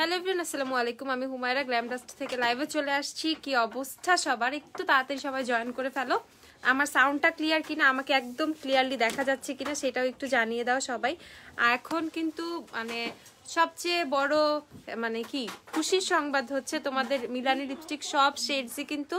Hello everyone, আসসালামু আলাইকুম। আমি হুমায়রা গ্ল্যাম ডাস্ট থেকে লাইভে চলে আসছি। কি অবস্থা সবার? একটু তাড়াতাড়ি সবাই জয়েন করে ফেলো। আমার সাউন্ডটা ক্লিয়ার কিনা, আমাকে একদম ক্লিয়ারলি দেখা যাচ্ছে কিনা সেটাও একটু জানিয়ে দাও সবাই। আর এখন কিন্তু মানে সবচেয়ে বড় মানে কি খুশির সংবাদ হচ্ছে তোমাদের মিলানি লিপস্টিক সব শেডসই কিন্তু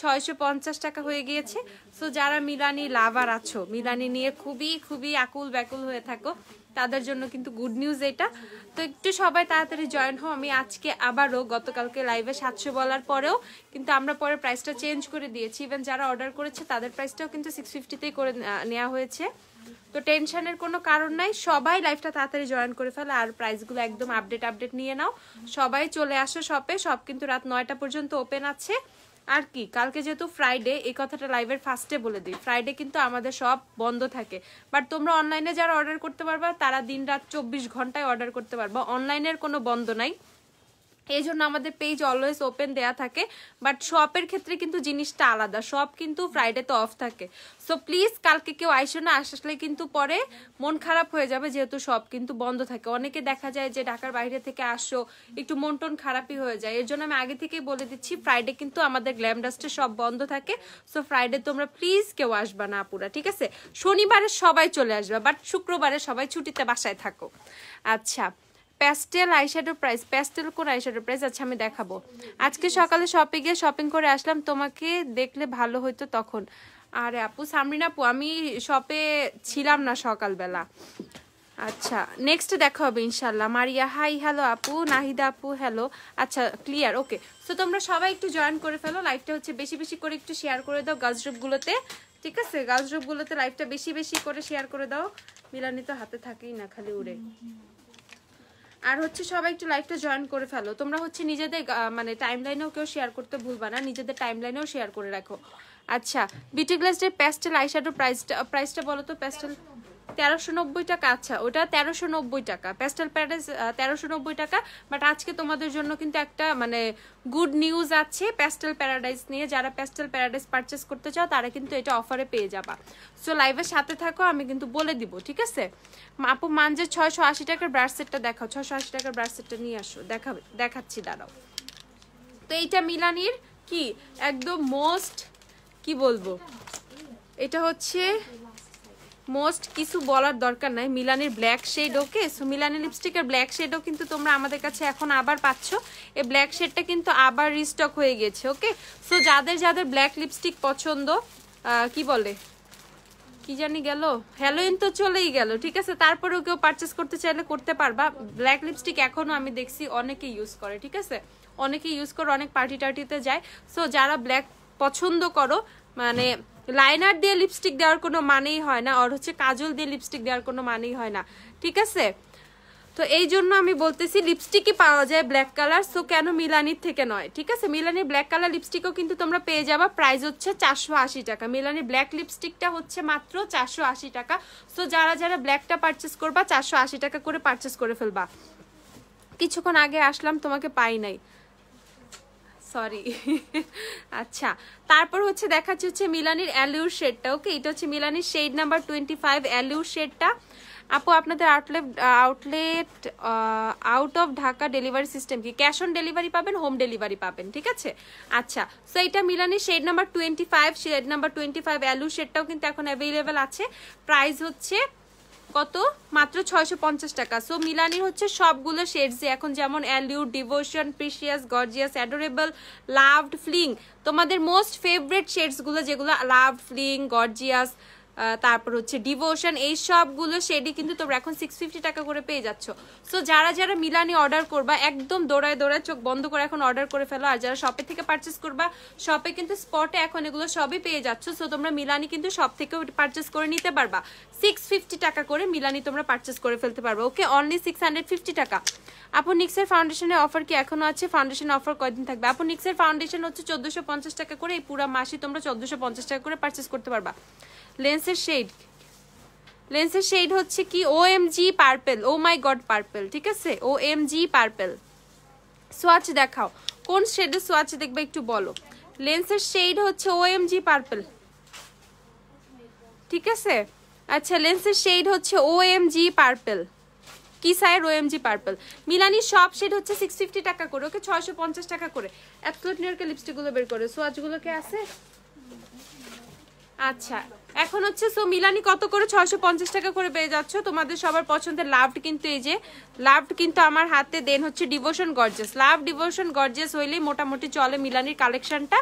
650 টাকা হয়ে গিয়েছে। সো যারা মিলানি লাভার আছো, মিলানি নিয়ে খুবই খুবই আকুল ব্যাকুল হয়ে থাকো, তাদের জন্য কিন্তু গুড নিউজ এটা। তো একটু সবাই তাড়াতাড়ি জয়েন হও। আমি আজকে আবারও গতকালকে লাইভে 700 বলার পরেও কিন্তু আমরা পরে প্রাইসটা চেঞ্জ করে দিয়েছি। ইভেন যারা অর্ডার করেছে তাদের প্রাইসটাও কিন্তু 650তেই করে নেওয়া হয়েছে। তো টেনশনের কোনো কারণ নাই, সবাই লাইভটা তাড়াতাড়ি জয়েন করে ফেলে আর প্রাইসগুলো একদম আপডেট নিয়ে নাও। সবাই চলে আসো শপে, সব কিন্তু রাত 9টা পর্যন্ত ওপেন আছে। আর কি কালকে যেহেতু ফ্রাইডে, এই কথাটা লাইভের ফার্স্টে বলে দিই, ফ্রাইডে কিন্তু আমাদের সব বন্ধ থাকে। বাট তোমরা অনলাইনে যারা অর্ডার করতে পারবা তারা দিন রাত 24 ঘন্টায় অর্ডার করতে পারবা, অনলাইনের কোনো বন্ধ নাই। এই জন্য আমাদের পেজ অলওয়েজ ওপেন দেয়া থাকে। বাট শপের ক্ষেত্রে কিন্তু জিনিসটা আলাদা, শপ কিন্তু ফ্রাইডে তো অফ থাকে। সো প্লিজ কালকে কেউ আইসো না, আসলে কিন্তু পরে মন খারাপ হয়ে যাবে, যেহেতু শপ কিন্তু বন্ধ থাকে। অনেকে দেখা যায় যে ঢাকার বাইরে থেকে আসো, একটু মন টন খারাপই হয়ে যায়। এর জন্য আমি আগে থেকেই বলে দিচ্ছি, ফ্রাইডে কিন্তু আমাদের গ্ল্যাম ডাস্টে সব বন্ধ থাকে। সো ফ্রাইডে তোমরা প্লিজ কেউ আসবা না আপুরা, ঠিক আছে? শনিবারে সবাই চলে আসবা, বাট শুক্রবারে সবাই ছুটিতে বাসায় থাকো। আচ্ছা, প্যাস্টেল আইশ্যাডো প্রাইস, প্যাস্টেল কোন আইশ্যাডো প্রাইস? আচ্ছা আমি দেখাবো। আজকে সকালে শপে গিয়ে শপিং করে আসলাম, তোমাকে দেখলে ভালো হইতো তখন। আরে আপু, সামরিন আপু, আমি শপে ছিলাম না সকালবেলা। আচ্ছা নেক্সট দেখা হবে ইনশাল্লাহ। মারিয়া হাই, হ্যালো আপু। নাহিদা আপু হ্যালো। আচ্ছা ক্লিয়ার, ওকে। সো তোমরা সবাই একটু জয়েন করে ফেলো। লাইভটা হচ্ছে বেশি বেশি করে একটু শেয়ার করে দাও গার্লস গ্রুপগুলোতে, ঠিক আছে? গার্লস গ্রুপগুলোতে লাইভটা বেশি বেশি করে শেয়ার করে দাও। মিলানি তো হাতে থাকেই না, খালি উড়ে। আর হচ্ছে সবাই একটু লাইভটা জয়েন করে ফেলো। তোমরা হচ্ছে নিজেদের মানে টাইমলাইনেও কেউ শেয়ার করতে ভুলবা না, নিজেদের টাইমলাইনেও শেয়ার করে রাখো। আচ্ছা, বিউটি গ্লাসের প্যাস্টেল আইশ্যাডো প্রাইসটা বলো তো। প্যাস্টেল 1390 টাকা। আচ্ছা ওটা 1390 টাকা, প্যাস্টেল প্যারাডাইস 1390 টাকা। বাট আজকে তোমাদের জন্য কিন্তু একটা মানে গুড নিউজ আছে প্যাস্টেল প্যারাডাইস নিয়ে। যারা প্যাস্টেল প্যারাডাইস পারচেস করতে চাও তারা কিন্তু এটা অফারে পেয়ে যাবা। সো লাইভের সাথে থাকো, আমি কিন্তু বলে দিব, ঠিক আছে? আপু মানজের 680 টাকার ব্রাশ সেটটা দেখাও, 680 টাকার ব্রাশ সেটটা নিয়ে আসো, দেখাচ্ছি দাঁড়াও। তো এইটা মিলানির কি একদম মোস্ট, কি বলবো, এটা হচ্ছে মোস্ট, কিছু বলার দরকার নাই, মিলানির ব্ল্যাক শেড। ওকে, সো মিলানি লিপস্টিকের ব্ল্যাক শেডও কিন্তু তোমরা আমাদের কাছে এখন আবার পাচ্ছ। এই ব্ল্যাক শেডটা কিন্তু আবার রিস্টক হয়ে গেছে। ওকে, সো যাদের যাদের ব্ল্যাক লিপস্টিক পছন্দ, কি বলে কি জানি গেল, হ্যালোইন তো চলেই গেল, ঠিক আছে? তারপরেও কেউ পারচেস করতে চাইলে করতে পারবা। ব্ল্যাক লিপস্টিক এখনো আমি দেখছি অনেকে ইউজ করে, ঠিক আছে? অনেকে ইউজ করে, অনেক পার্টি টার্টিতে যায়। সো যারা ব্ল্যাক পছন্দ করো, মানে লাইনার দিয়ে লিপস্টিক দেওয়ার কোনো মানেই হয় না, আর হচ্ছে কাজল দিয়ে লিপস্টিক দেওয়ার কোনো মানেই হয় না, ঠিক আছে? তো এই জন্য আমি বলতেছি লিপস্টিকই পাওয়া যায় ব্ল্যাক কালার, সো কেন মিলানির থেকে নয়, ঠিক আছে? মিলানির ব্ল্যাক কালার লিপস্টিকও কিন্তু তোমরা পেয়ে যাবা, প্রাইস হচ্ছে 480 টাকা। মিলানির ব্ল্যাক লিপস্টিকটা হচ্ছে মাত্র 480 টাকা। সো যারা যারা ব্ল্যাকটা পারচেস করবা 480 টাকা করে পারচেস করে ফেলবা। কিছুক্ষণ আগে আসলাম, তোমাকে পাই নাই, সরি। আচ্ছা, তারপর হচ্ছে দেখাচ্ছি হচ্ছে মিলানির অ্যালিউর শেডটা। ওকে, এটা হচ্ছে মিলানির শেড নাম্বার 25 অ্যালিউর শেডটা। আপু আপনাদের outlet out of Dhaka delivery system কি? ক্যাশ অন ডেলিভারি পাবেন, হোম ডেলিভারি পাবেন, ঠিক আছে? আচ্ছা, সো এটা মিলানির শেড নাম্বার 25, শেড নাম্বার 25 অ্যালিউর শেডটাও কিন্তু এখন অ্যাভেলেবেল আছে। প্রাইস হচ্ছে কত? মাত্র 650 টাকা। সো মিলানির হচ্ছে সবগুলো শেডস এখন, যেমন allure, devotion, precious, gorgeous, adorable, loved, fling, তোমাদের মোস্ট ফেভারিট শেডসগুলো যেগুলো লাভড, ফ্লিং, গর্জিয়াস, তারপর হচ্ছে ডিভোশন, এই সবগুলো শেডই কিন্তু তোমরা এখন 650 টাকা করে পেয়ে যাচ্ছ। সো যারা যারা মিলানি অর্ডার করবা একদম দৌড়ায় দৌড়ায় চোখ বন্ধ করে এখন অর্ডার করে ফেলো। আর যারা শপে থেকে পারচেস করবা, শপে কিন্তু স্পটে এখন এগুলো সবই পেয়ে যাচ্ছ। সো তোমরা মিলানি কিন্তু শপ থেকেও পারচেস করে নিতে পারবা। 650 টাকা করে মিলানি তোমরা পারচেস করে ফেলতে পারবে। ওকে, অনলি 650 টাকা। আপু নিক্সের ফাউন্ডেশনের অফার কি এখনো আছে? ফাউন্ডেশন অফার কয়দিন থাকবে? আপু নিক্সের ফাউন্ডেশন হচ্ছে 1450 টাকা করে, এই পুরো মাসই তোমরা 1450 টাকা করে পারচেস করতে পারবা। লেন্সের শেড হচ্ছে কি OMG পার্পল, ও মাই গড পার্পল, ঠিক আছে? OMG purple. সোয়াচ দেখাও, কোন শেডের সোয়াচ দেখবে একটু বলো। লেন্সের শেড হচ্ছে OMG পার্পল, ঠিক আছে? আচ্ছা, লেন্সের শেড হচ্ছে OMG পার্পল। কিসায়ের ওএমজি পার্পল। মিলানির সব শেড হচ্ছে 650 টাকা করে, ওকে 650 টাকা করে। অ্যাবসলিউট নিউইয়র্কের লিপস্টিকগুলো বের করে, সোয়াচগুলো কে আছে? আচ্ছা এখন হচ্ছে সো মিলানি কত করে? 650 টাকা করে পেয়ে যাচ্ছ। তোমাদের সবার পছন্দের লাভড, কিন্তু এই যে লাভড কিন্তু আমার হাতে। দেন হচ্ছে ডিভোশন গর্জিয়াস। লাভ ডিভোশন গর্জিয়াস হইলেই মোটামুটি চলে মিলানির কালেকশনটা,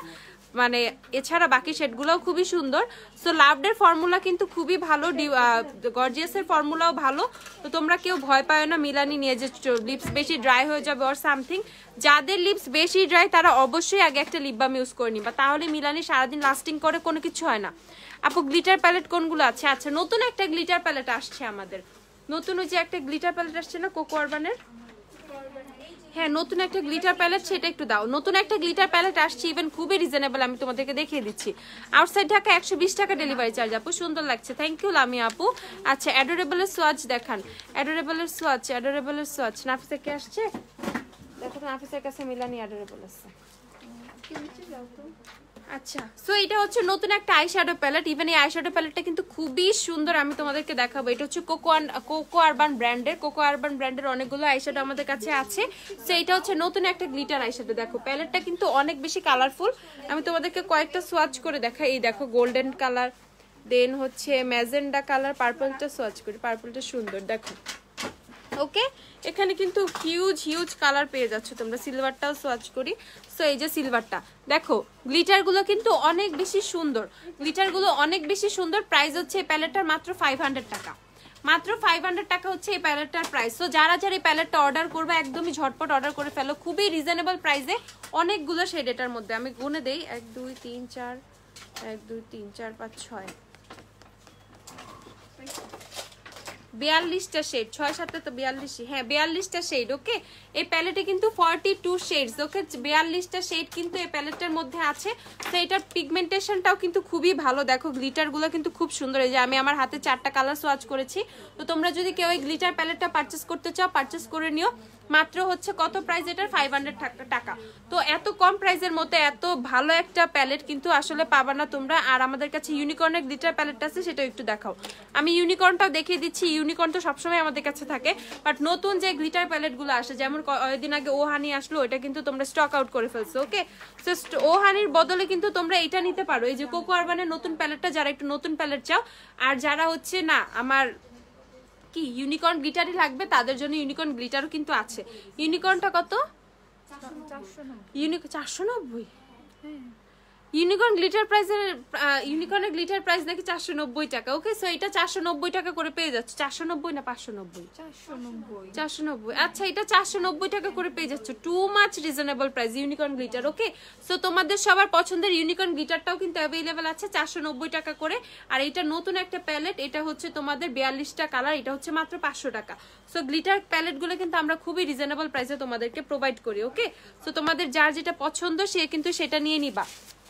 মানে এছাড়া বাকি শেডগুলোও খুবই সুন্দর। সো লাভডের ফর্মুলা কিন্তু খুবই ভালো, গর্জিয়াসের ফর্মুলাও ভালো। তো তোমরা কেউ ভয় পাও না মিলানি নিয়ে যে লিপস বেশি ড্রাই হয়ে যাবে অর সামথিং। যাদের লিপস বেশি ড্রাই তারা অবশ্যই আগে একটা লিপ বাম ইউজ করে নিবা, তাহলে মিলানি সারাদিন লাস্টিং করে, কোনো কিছু হয় না। আপু গ্লিটার প্যালেট কোনগুলো আছে? আচ্ছা নতুন একটা গ্লিটার প্যালেট আসছে আমাদের, নতুন ওই যে একটা গ্লিটার প্যালেট আসছে না কোকো আরবানের, হ্যাঁ নতুন একটা গ্লিটার প্যালেট, সেটা একটু দাও। নতুন একটা গ্লিটার প্যালেট আসছে, ইভেন খুবই রিজনেবল, আমি তোমাদেরকে দেখিয়ে দিচ্ছি। আউটসাইড ঢাকা 120 টাকা ডেলিভারি চার্জ। আপু সুন্দর লাগছে, থ্যাংক ইউ লামি আপু। আচ্ছা অ্যাডোরেবলের সোয়াচ দেখান, অ্যাডোরেবলের সোয়াচ, অ্যাডোরেবলের সোয়াচ। নাফিসা কে আসছে দেখো তো, নাফিসার কাছে মিলানি অ্যাডোরেবল আছে। আচ্ছা সো এটা হচ্ছে নতুন একটা আইশ্যাডো প্যালেট। ইভেন এই আইশ্যাডো প্যালেটটা কিন্তু খুবই সুন্দর, আমি তোমাদেরকে দেখাবো। এটা হচ্ছে কোকো আরবান ব্র্যান্ডের, কোকো আরবান ব্র্যান্ডের অনেকগুলো আইশ্যাডো আমাদের কাছে আছে। সো এটা হচ্ছে নতুন একটা গ্লিটার আইশ্যাডো। দেখো প্যালেটটা কিন্তু অনেক বেশি কালারফুল, আমি তোমাদেরকে কয়েকটা সোয়াচ করে দেখাই। এই দেখো গোল্ডেন কালার, দেন হচ্ছে ম্যাজেন্ডা কালার, পার্পলটা সোয়াচ করি, পার্পলটা সুন্দর দেখো। ওকে এখানে কিন্তু হিউজ হিউজ কালার পেয়ে যাচ্ছ তোমরা। সিলভারটাও সোয়াচ করি। সো এই যে সিলভারটা দেখো, গ্লিটারগুলো কিন্তু অনেক বেশি সুন্দর, গ্লিটারগুলো অনেক বেশি সুন্দর। প্রাইস হচ্ছে এই প্যালেটটার মাত্র 500 টাকা, মাত্র 500 টাকা হচ্ছে এই প্যালেটটার প্রাইস। তো যারা যারা এই প্যালেটটা অর্ডার করবে একদমই ঝটপট অর্ডার করে ফেলো, খুবই রিজনেবল প্রাইসে। অনেকগুলো শেড এটার মধ্যে, আমি গুনে দেই 1 2 3 4 1 2 3 4 5 6 42টা শেড, 6 7 তো 42, হ্যাঁ 42টা শেড। ওকে এই প্যালেটে কিন্তু 42 শেডস, ওকে 42টা শেড কিন্তু এই প্যালেটটার মধ্যে আছে। তো এটার পিগমেন্টেশনটাও কিন্তু খুবই ভালো। দেখো গ্লিটারগুলো কিন্তু খুব সুন্দর। এই যে আমি আমার হাতে 4টা কালার সোয়াচ করেছি। তো তোমরা যদি কেউ এই গ্লিটার প্যালেটটা পারচেস করতে চাও পারচেস করে নিও। মাত্র হচ্ছে কত প্রাইস এটার? 500 টাকা। তো এত কম প্রাইসের মধ্যে এত ভালো একটা প্যালেট কিন্তু আসলে পাবা না তোমরা। আর আমাদের কাছে ইউনিকর্নের গ্লিটার প্যালেটটা আছে, সেটাও একটু দেখাও। আমি ইউনিকর্নটাও দেখিয়ে দিচ্ছি। ইউনিকর্ন তো সবসময় আমাদের কাছে থাকে, বাট নতুন যে গ্লিটার প্যালেটগুলো আসে, যেমন কয়েকদিন আগে ও হানি আসলো, ওটা কিন্তু তোমরা স্টক আউট করে ফেলছো। ওকে সো ও হানির বদলে কিন্তু তোমরা এটা নিতে পারো, এই যে কোকো আরবানের নতুন প্যালেটটা, যারা একটু নতুন প্যালেট চাও। আর যারা হচ্ছে না আমার কি ইউনিকর্ন গ্লিটারই লাগবে তাদের জন্য ইউনিকর্ন গ্লিটারও কিন্তু আছে। ইউনিকর্নটা কত? 490। ইউনিকর্ন গ্লিটার প্রাইসের, ইউনিকর্নের গ্লিটার প্রাইস নাকি 490 টাকা। ওকে সো এটা 490 টাকা করে পেয়ে যাচ্ছে। 490 না 590? 490। আচ্ছা এটা 490 টাকা করে পেয়ে যাচ্ছে, too much reasonable price unicorn glitter. Okay so তোমাদের সবার পছন্দের ইউনিকর্ন গ্লিটারটাও কিন্তু অ্যাভেলেবেল আছে 490 টাকা করে। আর এটা নতুন একটা প্যালেট, এটা হচ্ছে তোমাদের 42টা কালার, এটা হচ্ছে মাত্র 500 টাকা। সো গ্লিটার প্যালেটগুলো কিন্তু আমরা খুবই রিজনেবল প্রাইসে তোমাদেরকে প্রোভাইড করি। ওকে সো তোমাদের যার যেটা পছন্দ সে কিন্তু সেটা নিয়ে নিবা।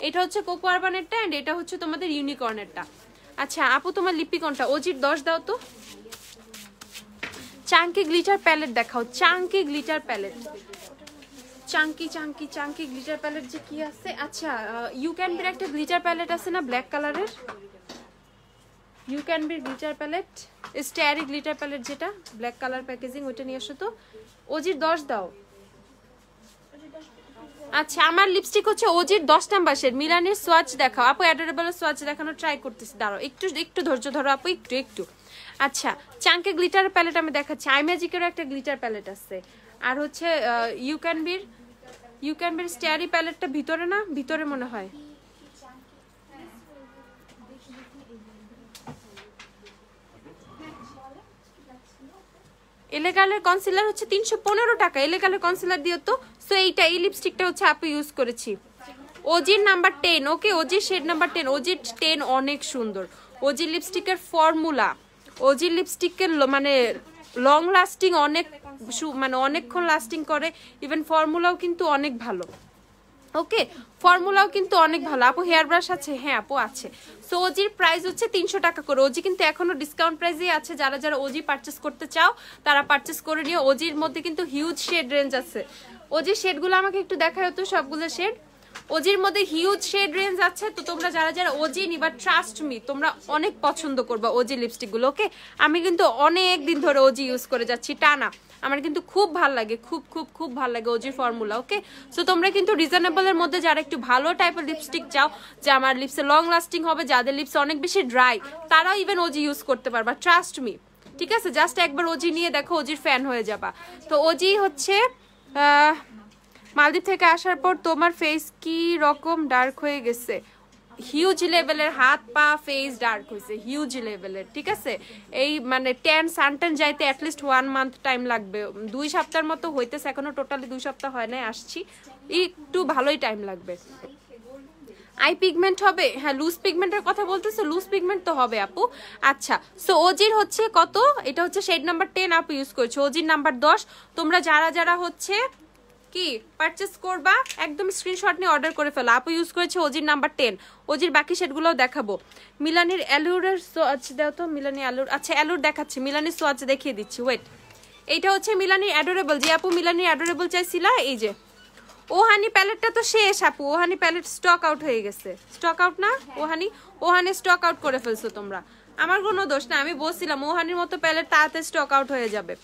এটা হচ্ছে কোকো আরবানেরটা এন্ড এটা হচ্ছে তোমাদের ইউনিকর্নেরটা। আচ্ছা আপু তোমার লিপি কোনটা? অজির 10 দাও তো। চাঙ্কি গ্লিটার প্যালেট দেখাও, chunky glitter palette, chunky chunky chunky glitter palette যে কি আছে। আচ্ছা ইউ ক্যান বির একটা গ্লিটার প্যালেট আছে না ব্ল্যাক কালারের, you can be glitter palette, starry glitter palette যেটা ব্ল্যাক কালার প্যাকেজিং, ওইটা নিয়ে আসো তো। অজির 10 দাও। আচ্ছা আমার লিপস্টিক হচ্ছে অজির 10 নাম্বার শেড। মিলানির সোয়াচ দেখাও আপু, অ্যাডোরেবল সোয়াচ দেখানো ট্রাই করতেছি, দাঁড়াও একটু ধৈর্য ধরো আপু, একটু। আচ্ছা চাঙ্কে গ্লিটার প্যালেট আমি দেখাচ্ছি। আই ম্যাজিকেরও একটা গ্লিটার প্যালেট আছে। আর হচ্ছে ইউ ক্যান বির স্টারি প্যালেটটা ভিতরে না, ভিতরে মনে হয়। এলেগালের কনসিলার হচ্ছে 315 টাকা। এলেগালের কনসিলার দিও তো। সো এইটা এই লিপস্টিকটা হচ্ছে আপু ইউজ করেছি, ওজির নাম্বার 10। ওকে ওজির শেড নাম্বার 10, ওজির 10 অনেক সুন্দর। ওজির লিপস্টিকের ফর্মুলা, ওজির লিপস্টিকের মানে লং লাস্টিং, অনেক মানে অনেকক্ষণ লাস্টিং করে। ইভেন ফর্মুলাও কিন্তু অনেক ভালো। ওকে ফর্মুলাও কিন্তু অনেক ভালো। আপু হেয়ার ব্রাশ আছে? হ্যাঁ আপু আছে। সো ওজির প্রাইস হচ্ছে 300 টাকা করে। ওজি কিন্তু এখনো ডিসকাউন্ট প্রাইসেই আছে, যারা যারা ওজি পারচেস করতে চাও তারা পারচেস করে নিও। ওজির মধ্যে কিন্তু হিউজ শেড রেঞ্জ আছে। ওজির শেডগুলো আমাকে একটু দেখায় তো, সবগুলো শেড। ওজির মধ্যে হিউজ শেড রেঞ্জ আছে, তো তোমরা যারা যারা ওজি নিবা ট্রাস্ট মি তোমরা অনেক পছন্দ করবা ওজি লিপস্টিক গুলো। ওকে, আমি কিন্তু অনেক দিন ধরে ওজি ইউজ করে যাচ্ছি টানা, আমার কিন্তু খুব ভাল লাগে, খুব খুব খুব ভাল লাগে ওজির ফর্মুলা। ওকে, সো তোমরা কিন্তু রিজনেবলের মধ্যে যারা একটু ভালো টাইপের লিপস্টিক চাও, যে আমার লিপসে লং লাস্টিং হবে, যাদের লিপস অনেক বেশি ড্রাই, তারাও ইভেন ওজি ইউজ করতে পারবা, ট্রাস্ট মি। ঠিক আছে, জাস্ট একবার ওজি নিয়ে দেখো, ওজির ফ্যান হয়ে যাবা। তো ওজি হচ্ছে মালদ্বীপ থেকে আসার পর তোমার ফেস কি রকম ডার্ক হয়ে গেছে? হিউজ লেভেলের, হাত পা ফেস ডার্ক হয়েছে হিউজ লেভেলের। ঠিক আছে, এই মানে ট্যান সানটান যাইতে অ্যাটলিস্ট 1 মান্থ টাইম লাগবে, 2 সপ্তাহের মতো হইতেছে, এখনো টোটালি 2 সপ্তাহ হয় নাই আসছি, একটু ভালোই টাইম লাগবে। আই পিগমেন্ট হবে? হ্যাঁ, লুজ পিগমেন্টের কথা বলতেছো, লুজ পিগমেন্ট তো হবে আপু। আচ্ছা, সো ওজির হচ্ছে কত, এটা হচ্ছে শেড নাম্বার 10 আপু ইউজ করছো, ওজির নাম্বার 10। তোমরা যারা যারা হচ্ছে কি পারচেস করবা একদম স্ক্রিনশট নিয়ে অর্ডার করে ফেলো। আপু ইউজ করেছে ওজির নাম্বার 10। ওজির বাকি শেডগুলোও দেখাবো। মিলানির অ্যালুরের সোয়াচ দাও তো, মিলানি অ্যালুর, আচ্ছা অ্যালুর দেখাচ্ছি, মিলানির সোয়াচ দেখিয়ে দিচ্ছি, ওয়েট। এইটা হচ্ছে মিলানির অ্যাডোরেবল, যে আপু মিলানির অ্যাডোরেবল চাইছিলা, এই যে ওহানি প্যালেটটা তো শেষ আপু, ওহানি প্যালেট স্টক আউট হয়ে গেছে, স্টক আউট না ওহানি স্টক আউট করে ফেলছো তোমরা, আমার কোনো দোষ না, আমি বলছিলাম ওহানির মতো প্যালেট তাড়াতাড়ি স্টক আউট হয়ে যাবে।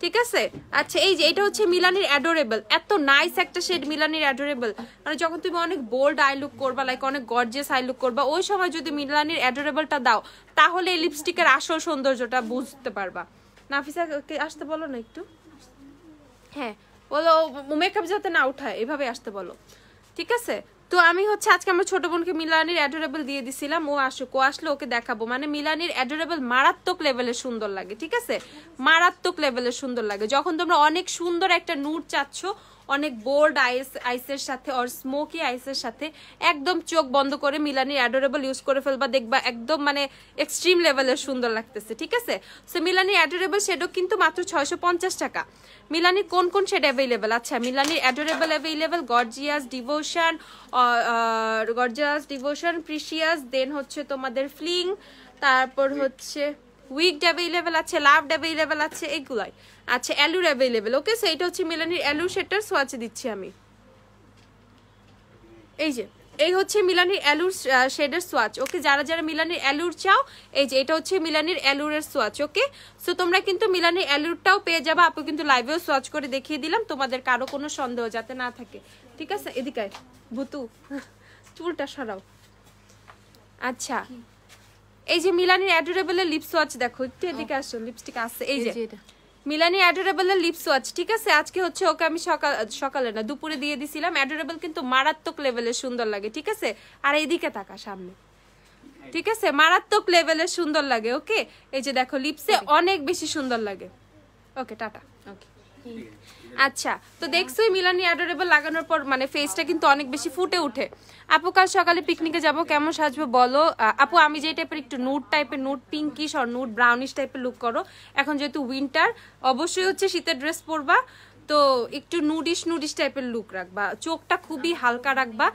ঠিক আছে, আচ্ছা এই যে এটা হচ্ছে মিলানির অ্যাডোরেবল, এত নাইস একটা শেড মিলানির অ্যাডোরেবল, মানে যখন তুমি অনেক বোল্ড আই লুক করবা, লাইক অনেক গর্জিয়াস আই লুক করবা, ওই সময় যদি মিলানির অ্যাডোরেবলটা দাও, তাহলে এই লিপস্টিকের আসল সৌন্দর্যটা বুঝতে পারবা। নাফিসা আসতে বলো না একটু, হ্যাঁ বলো, মেকআপ যাতে না উঠায় এভাবে আসতে বলো। ঠিক আছে, তো আমি হচ্ছে আজকে আমার ছোট বোনকে মিলানির অ্যাডোরেবল দিয়ে দিছিলাম, ও আসুক, ও আসলে ওকে দেখাবো। মানে মিলানির অ্যাডোরেবল মারাত্মক লেভেলের সুন্দর লাগে। ঠিক আছে, মারাত্মক লেভেলের সুন্দর লাগে যখন তোমরা অনেক সুন্দর একটা নুড চাচ্ছ, অনেক বোল্ড আইসের সাথে আর স্মোকি আইসের সাথে, একদম চোখ বন্ধ করে মিলানির অ্যাডোরেবল ইউজ করে ফেলবা, দেখবা একদম মানে এক্সট্রিম লেভেলের সুন্দর লাগতেছে। ঠিক আছে, সো মিলানির অ্যাডোরেবল শেডও কিন্তু মাত্র 650 টাকা। মিলানির কোন কোন শেড অ্যাভেলেবেল? আচ্ছা, মিলানির adorable available, gorgeous devotion, precious, then হচ্ছে তোমাদের ফ্লিং, তারপর হচ্ছে উইকড অ্যাভেলেবেল আছে, লাভড অ্যাভেলেবেল আছে, এগুলাই। আচ্ছা, অ্যালুর অ্যাভেলেবেল। ওকে, সো এটা হচ্ছে মিলানির অ্যালুর শেডটার সোয়াচে দিচ্ছি আমি, এই যে এই হচ্ছে মিলানির অ্যালুর শেডের সোয়াচ। ওকে, যারা যারা মিলানির অ্যালুর চাও, এই যে এটা হচ্ছে মিলানির অ্যালুরের সোয়াচ। ওকে, সো তোমরা কিন্তু মিলানির অ্যালুরটাও পেয়ে যাবে, আপু কিন্তু লাইভেও সোয়াচ করে দেখিয়ে দিলাম, তোমাদের কারো কোনো সন্দেহ যাতে না থাকে। ঠিক আছে, এদিকে ভুতু চুলটা সরাও। আচ্ছা, এই যে মিলানির অ্যাডোরেবলের লিপ সোয়াচ দেখো, একটু এদিকে আসো, লিপস্টিক আছে, এই যে মিলানি অ্যাডোরেবলের লিপ সোয়াচ। ঠিক আছে, আজকে হচ্ছে ওকে আমি সকালে না দুপুরে দিয়ে দিছিলাম। অ্যাডোরেবল কিন্তু মারাত্মক লেভেলের সুন্দর লাগে। ঠিক আছে, আর এইদিকে তাকা সামনে। ঠিক আছে, মারাত্মক লেভেলের সুন্দর লাগে। ওকে, এই যে দেখো লিপসে অনেক বেশি সুন্দর লাগে। ওকে, টাটা। ওকে, আচ্ছা, তো দেখছোই মিলানি অ্যাডোরেবল লাগানোর পর মানে ফেসটা কিন্তু অনেক বেশি ফুটে উঠে। আপু কাল সকালে পিকনিকে যাব, কেমন সাজবো বলো? আপু আমি যে টাইপের একটু নুড টাইপের, নুড পিঙ্কিশ আর নুড ব্রাউনিশ টাইপের লুক করো, এখন যেহেতু উইন্টার অবশ্যই হচ্ছে শীতের ড্রেস পরবা, তো একটু নুডিশ টাইপের লুক রাখবা, চোখটা খুবই হালকা রাখবা,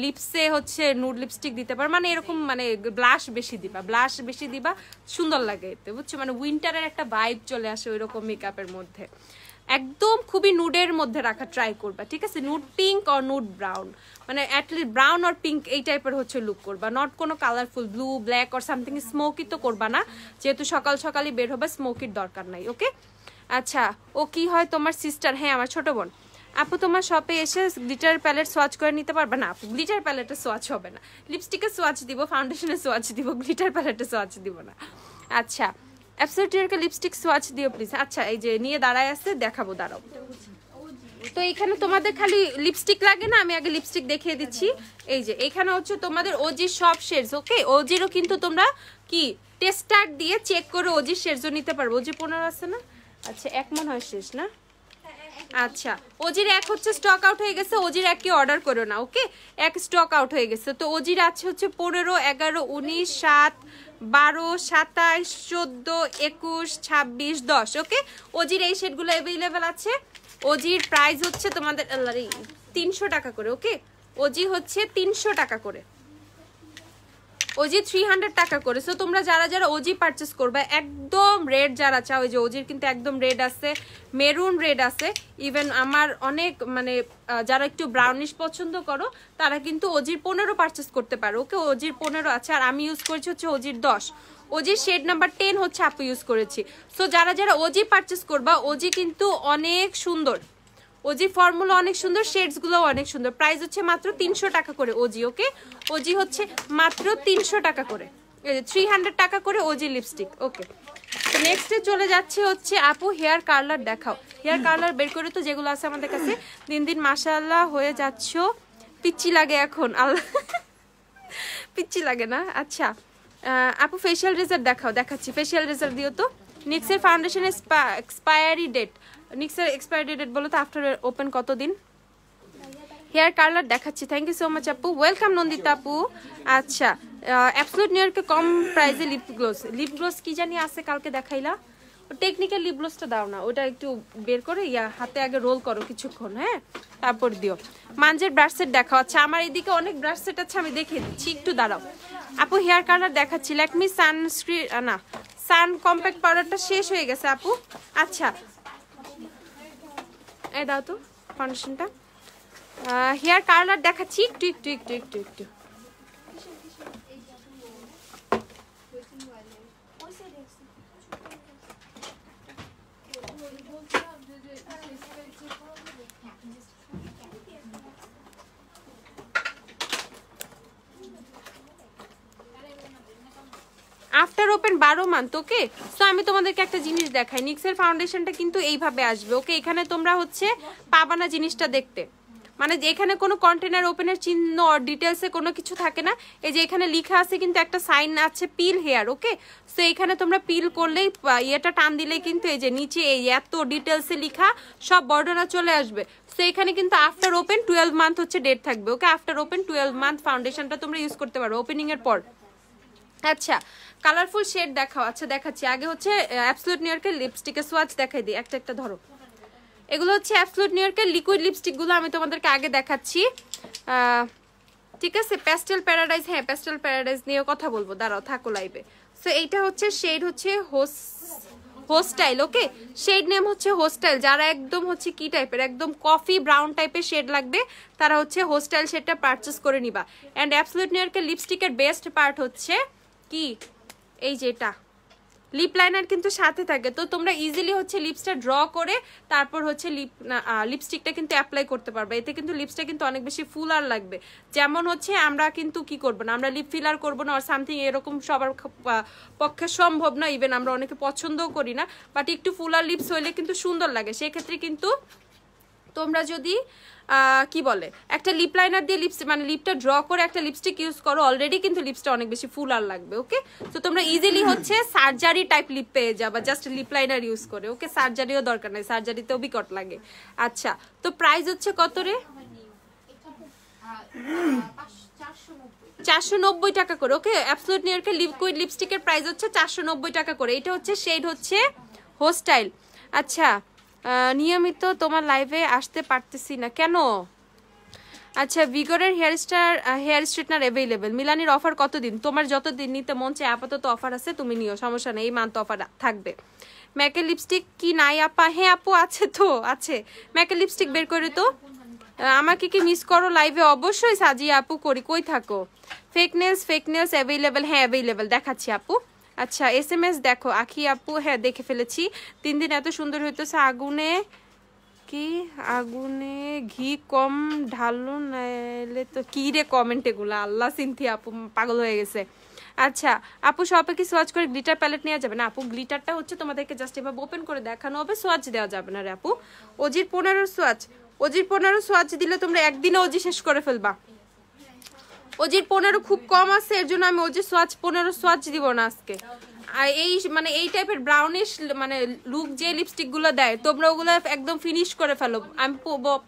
লিপসে হচ্ছে নুড লিপস্টিক দিতে পার, মানে এরকম মানে ব্লাশ বেশি দিবা, সুন্দর লাগে এতে, বুঝছো? মানে উইন্টারের একটা ভাইব চলে আসে ওই রকম মেকআপের মধ্যে, একদম খুবই নুডের মধ্যে রাখা ট্রাই করবা। ঠিক আছে, নুড পিঙ্ক আর নুড ব্রাউন, মানে অ্যাটলিস্ট ব্রাউন আর পিঙ্ক এই টাইপের হচ্ছে লুক করবা, নট কোনো কালারফুল ব্লু ব্ল্যাক আর সামথিং স্মোকি তো করবা না, যেহেতু সকালই বের হবে, স্মোকির দরকার নাই। ওকে, আচ্ছা, ও কি হয় তোমার সিস্টার? হ্যাঁ, আমার ছোট বোন। আপু তোমার শপে এসে গ্লিটার প্যালেট সোয়াচ করে নিতে পারবে? না আপু, গ্লিটার প্যালেটের সোয়াচ হবে না, লিপস্টিকের সোয়াচ দিব, ফাউন্ডেশনের সোয়াচ দিব, গ্লিটার প্যালেটের সোয়াচ দিব না। আচ্ছা, অ্যাবসোলিউটলি লিপস্টিক সোয়াচ দিও প্লিজ। আচ্ছা, এই যে নিয়ে দাঁড়ায় আছে, দেখাবো, দাঁড়াও। তো এখানে তোমাদের খালি লিপস্টিক লাগে না, আমি আগে লিপস্টিক দেখিয়ে দিচ্ছি। এই যে এখানে হচ্ছে তোমাদের ওজির সব শেডস। ওকে, ওজিরও কিন্তু তোমরা কি টেস্টার দিয়ে চেক করে ওজির শেডসও নিতে পারবো। ওজি 15 আছে না? আচ্ছা, এক মনে হয় শেষ না? আচ্ছা, ওজির এক হচ্ছে স্টক আউট হয়ে গেছে, ওজির এক কি অর্ডার করো না। ওকে, এক স্টক আউট হয়ে গেছে। তো ওজির আছে হচ্ছে 15, 11, 19, 7, 12, 27, 14, 21, 26, 10। ওকে, ওজির এই শেডগুলো অ্যাভেলেবেল আছে। ওজির প্রাইস হচ্ছে তোমাদের 300 টাকা করে। ওকে, ওজি হচ্ছে 300 টাকা করে। ওজি 300 টাকা করে। সো তোমরা যারা যারা ওজি পারচেস করবে একদম রেড যারা চাও, ওই যে ওজির কিন্তু একদম রেড আছে, মেরুন রেড আছে, ইভেন আমার অনেক মানে যারা একটু ব্রাউনিশ পছন্দ করো তারা কিন্তু ওজির 15 পারচেস করতে পারো। ওকে, ওজির 15 আছে, আর আমি ইউজ করেছি হচ্ছে ওজির 10। ওজির শেড নাম্বার 10 হচ্ছে আপু ইউজ করেছি। সো যারা যারা ওজি পারচেস করবা, ওজি কিন্তু অনেক সুন্দর, ওজি ফর্মুলা অনেক সুন্দর, শেডসগুলো অনেক সুন্দর। প্রাইস হচ্ছে মাত্র 300 টাকা করে ওজি। ওকে, ওজি হচ্ছে মাত্র 300 টাকা করে, 300 টাকা করে ওজি লিপস্টিক। ওকে, তো নেক্সটে চলে যাচ্ছে হচ্ছে আপু হেয়ার কালার দেখাও। হেয়ার কালার বের করে তো যেগুলো আছে আমাদের কাছে, দিন দিন মাশাআল্লাহ হয়ে যাচ্ছ, পিচ্চি লাগে এখন, আল্লাহ পিচ্চি লাগে না। আচ্ছা আপু ফেশিয়াল রেজার দেখাও, দেখাচ্ছি। ফেশিয়াল রেজার দিও তো। নিক্সের ফাউন্ডেশনের এক্সপায়ারি ডেট, নিক্সের এক্সপায়ারি ডেট বলো তো, আফটার ওপেন কতদিন। হেয়ার কালার দেখাচ্ছি। থ্যাংক ইউ সো মাচ আপু, ওয়েলকাম নন্দিতা আপু। আচ্ছা অ্যাবসলিউট নিউ ইয়র্কে কম প্রাইসে লিপ গ্লোস, লিপ গ্লোস কি জানি আছে, কালকে দেখাইলা। টেকনিক্যাল লিপ গ্লোসটা দাও না, ওটা একটু বের করে হাতে আগে রোল করো কিছুক্ষণ, হ্যাঁ, তারপর দিও। মাঞ্জের ব্রাশ সেট দেখাও। আচ্ছা আমার এদিকে অনেক ব্রাশ সেট আছে, আমি দেখিয়ে দিচ্ছি, একটু দাঁড়াও আপু। হেয়ার কালার দেখাচ্ছি। ল্যাকমি সানস্ক্রিন না, সান কম্প্যাক্ট পাউডারটা শেষ হয়ে গেছে আপু। আচ্ছা এই দাও তো ফাউন্ডেশনটা। হেয়ার কালার দেখাচ্ছি, একটু একটু একটু একটু একটু আফটার ওপেন 12 মান্থ। ওকে, সো আমি তোমাদেরকে একটা জিনিস দেখাই, নিক্সের ফাউন্ডেশনটা কিন্তু এইভাবে আসবে। ওকে, এখানে তোমরা হচ্ছে পাবা না জিনিসটা দেখতে, মানে এখানে কোনো কন্টেনার ওপেনের চিহ্ন ডিটেলসে কোনো কিছু থাকে না। এই যে এখানে লেখা আছে কিন্তু একটা সাইন আছে পিল হেয়ার। ওকে, সো এখানে তোমরা পিল করলেই ইয়েটা টান দিলেই কিন্তু এই যে নিচে এই এত ডিটেলসে লেখা সব বর্ণনা চলে আসবে। সো এখানে কিন্তু আফটার ওপেন 12 মান্থ হচ্ছে ডেট থাকবে। ওকে, আফটার ওপেন 12 মান্থ ফাউন্ডেশনটা তোমরা ইউজ করতে পারো ওপেনিং এর পর। আচ্ছা কালারফুল শেড দেখাও। আচ্ছা দেখাচ্ছি, আগে হচ্ছে অ্যাবসলিউট নিউ ইয়র্কের লিপস্টিকের সোয়াচ দেখাই দিই, একটা একটা ধরো। এগুলো হচ্ছে অ্যাবসলিউট নিউ ইয়র্কের লিকুইড লিপস্টিকগুলো আমি তোমাদেরকে আগে দেখাচ্ছি, ঠিক আছে। প্যাস্টেল প্যারাডাইজ, হ্যাঁ প্যাস্টেল প্যারাডাইজ নিয়ে কথা বলবো, দাঁড়াও থাকো লাইভে। সো এইটা হচ্ছে শেড হচ্ছে হোস্টাইল। ওকে, শেড নেম হচ্ছে হোস্টাইল। যারা একদম হচ্ছে কি টাইপের, একদম কফি ব্রাউন টাইপের শেড লাগবে তারা হচ্ছে হোস্টাইল শেডটা পারচেস করে নিবা। অ্যান্ড অ্যাবসলিউট নিউ ইয়র্কের লিপস্টিকের বেস্ট পার্ট হচ্ছে কি, এই যে এটা লিপ লাইনার কিন্তু সাথে থাকে, তো তোমরা ইজিলি হচ্ছে লিপসটা ড্র করে তারপর হচ্ছে লিপস্টিকটা কিন্তু অ্যাপ্লাই করতে পারবে। এতে কিন্তু লিপসটা কিন্তু অনেক বেশি ফুল আর লাগবে। যেমন হচ্ছে আমরা কিন্তু কি করবো না, আমরা লিপ ফিলার করবো না আর সামথিং এরকম সবার পক্ষে সম্ভব না, ইভেন আমরা অনেকে পছন্দও করি না, বাট একটু ফুলার লিপস হইলে কিন্তু সুন্দর লাগে। সেক্ষেত্রে কিন্তু তোমরা যদি কি বলে একটা লিপ লাইনার দিয়ে লিপস মানে লিপটা ড্র করে একটা লিপস্টিক ইউজ করো, অলরেডি কিন্তু লিপসটা অনেক বেশি ফুল আর লাগবে। ওকে, তো তোমরা ইজিলি হচ্ছে সার্জারি টাইপ লিপ পেয়ে যাবা জাস্ট লিপ লাইনার ইউজ করে। ওকে, সার্জারিও দরকার নাই, সার্জারিতেও বিকট লাগে। আচ্ছা তো প্রাইস হচ্ছে কত রে, 490 টাকা করে। ওকে, অ্যাবসলিউট নিউ ইয়র্কের লিকুইড লিপস্টিকের প্রাইস হচ্ছে 490 টাকা করে। এটা হচ্ছে শেড হচ্ছে হোস্টাইল। আচ্ছা নিয়মিত তোমার লাইভে আসতে পারতেছি না কেন। আচ্ছা ভিগরের হেয়ার স্ট্রেটনার অ্যাভেলেবেল। মিলানির অফার কতদিন, তোমার যতদিন নিতে মন চায়, আপাতত অফার আছে তুমি নিও, সমস্যা নেই, এই মান্থ অফার থাকবে। ম্যাকের লিপস্টিক কি নাই আপা, হ্যাঁ আপু আছে তো, আছে ম্যাকের লিপস্টিক বের করে তো। আমাকে কি মিস করো লাইভে, অবশ্যই সাজিয়ে আপু করি, কই থাকো। ফেক নেলস অ্যাভেলেবেল, হ্যাঁ অ্যাভেলেবেল দেখাচ্ছি আপু। আচ্ছা SMS দেখো আখি আপু, হ্যাঁ দেখে ফেলেছি। 3 দিন এত সুন্দর হইতেছে, আগুনে ঘি কম ঢালু নাইলে তো কি রে কমেন্ট এগুলো, আল্লাহ সিনথিয়া আপু পাগল হয়ে গেছে। আচ্ছা আপু শপে কি সোয়াচ করে গ্লিটার প্যালেট নেওয়া যাবে না আপু, গ্লিটারটা হচ্ছে তোমাদেরকে জাস্ট এভাবে ওপেন করে দেখানো হবে, সোয়াচ দেওয়া যাবে না রে আপু। ওজির 15 সোয়াচ দিলে তোমরা একদিনে ওজি শেষ করে ফেলবা। ওজির 15 খুব কম আছে, এর জন্য আমি ওজির 15 সোয়াচ দিব না আজকে। আর এই মানে এই টাইপের ব্রাউনিশ মানে লুক যে লিপস্টিক গুলো দেয় তোমরা ওগুলো একদম ফিনিশ করে ফেলো, আমি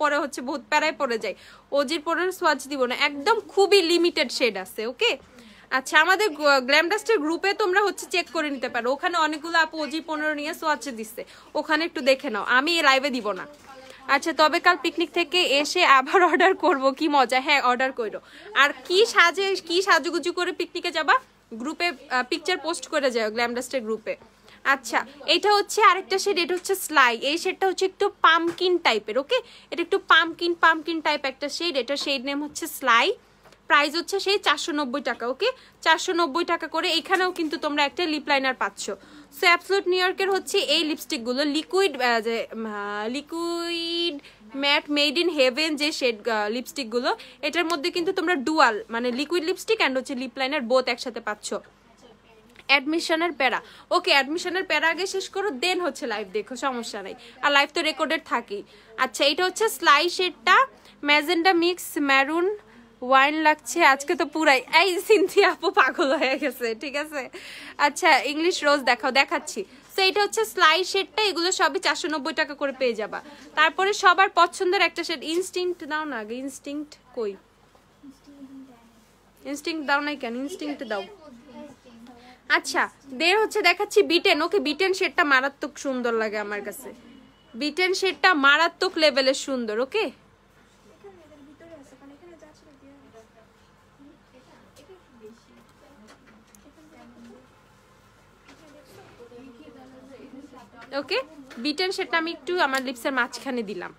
পরে হচ্ছে বহুত প্যারায় পড়ে যাই। ওজির 15 সোয়াচ দিব না, একদম খুবই লিমিটেড শেড আছে। ওকে, আচ্ছা আমাদের গ্ল্যাম ডাস্টের গ্রুপে তোমরা হচ্ছে চেক করে নিতে পারো, ওখানে অনেকগুলো আপু ওজি 15 নিয়ে সোয়াচে দিচ্ছে, ওখানে একটু দেখে নাও, আমি লাইভে দিব না। আচ্ছা তবে কাল পিকনিক থেকে এসে আবার অর্ডার করব, কি মজা। হ্যাঁ অর্ডার করো। আর কি সাজুগুজু করে পিকনিকে যাবা, গ্রুপে পিকচার পোস্ট করে যাও গ্ল্যামডাস্টের গ্রুপে। আচ্ছা এটা হচ্ছে আরেকটা শেড, এটা হচ্ছে স্লাই। এই শেডটা হচ্ছে একটু পামকিন টাইপের, ওকে, এটা একটু পামকিন টাইপ একটা শেড। এটা শেড নেম হচ্ছে স্লাই, প্রাইস হচ্ছে সেই 490 টাকা, ওকে, 490 টাকা করে। এখানেও কিন্তু তোমরা একটা লিপ লাইনার পাচ্ছ। সো অ্যাবসলিউট নিউ ইয়র্কের হচ্ছে এই লিপস্টিকগুলো liquid matte made in heaven যে শেড লিপস্টিকগুলো, এটার মধ্যে কিন্তু তোমরা ডুয়াল মানে লিকুইড লিপস্টিক অ্যান্ড হচ্ছে লিপ লাইনার বোথ একসাথে পাচ্ছ। অ্যাডমিশনের প্যারা, ওকে অ্যাডমিশনের প্যারা আগে শেষ করো, দেন হচ্ছে লাইভ দেখো, সমস্যা নাই, আর লাইভ তো রেকর্ডেড থাকেই। আচ্ছা এটা হচ্ছে স্লাই শেডটা, ম্যাজেন্ডা মিক্স ম্যারুন ওয়াইন লাগছে আজকে তো পুরাই। এই সিনথিয়া আপু পাগল হয়ে গেছে, ঠিক আছে। আচ্ছা ইংলিশ রোজ দেখাচ্ছি। সো এটা হচ্ছে স্লাই শেডটা, এগুলো সবই 490 টাকা করে পেয়ে যাবা। তারপরে সবার পছন্দের একটা শেড ইনস্টিংক্ট দাও না আগে, ইনস্টিংক্ট কই, ইনস্টিংক্ট দাও নাই কেন, ইনস্টিংক্ট দাও। আচ্ছা দের হচ্ছে দেখাচ্ছি বিটেন, ওকে বিটেন শেডটা মারাত্মক সুন্দর লাগে আমার কাছে, বিটেন শেডটা মারাত্মক লেভেলের সুন্দর, ওকে। ওকে বিটেন শেডটা আমি একটু আমার লিপসের মাঝখানে দিলাম,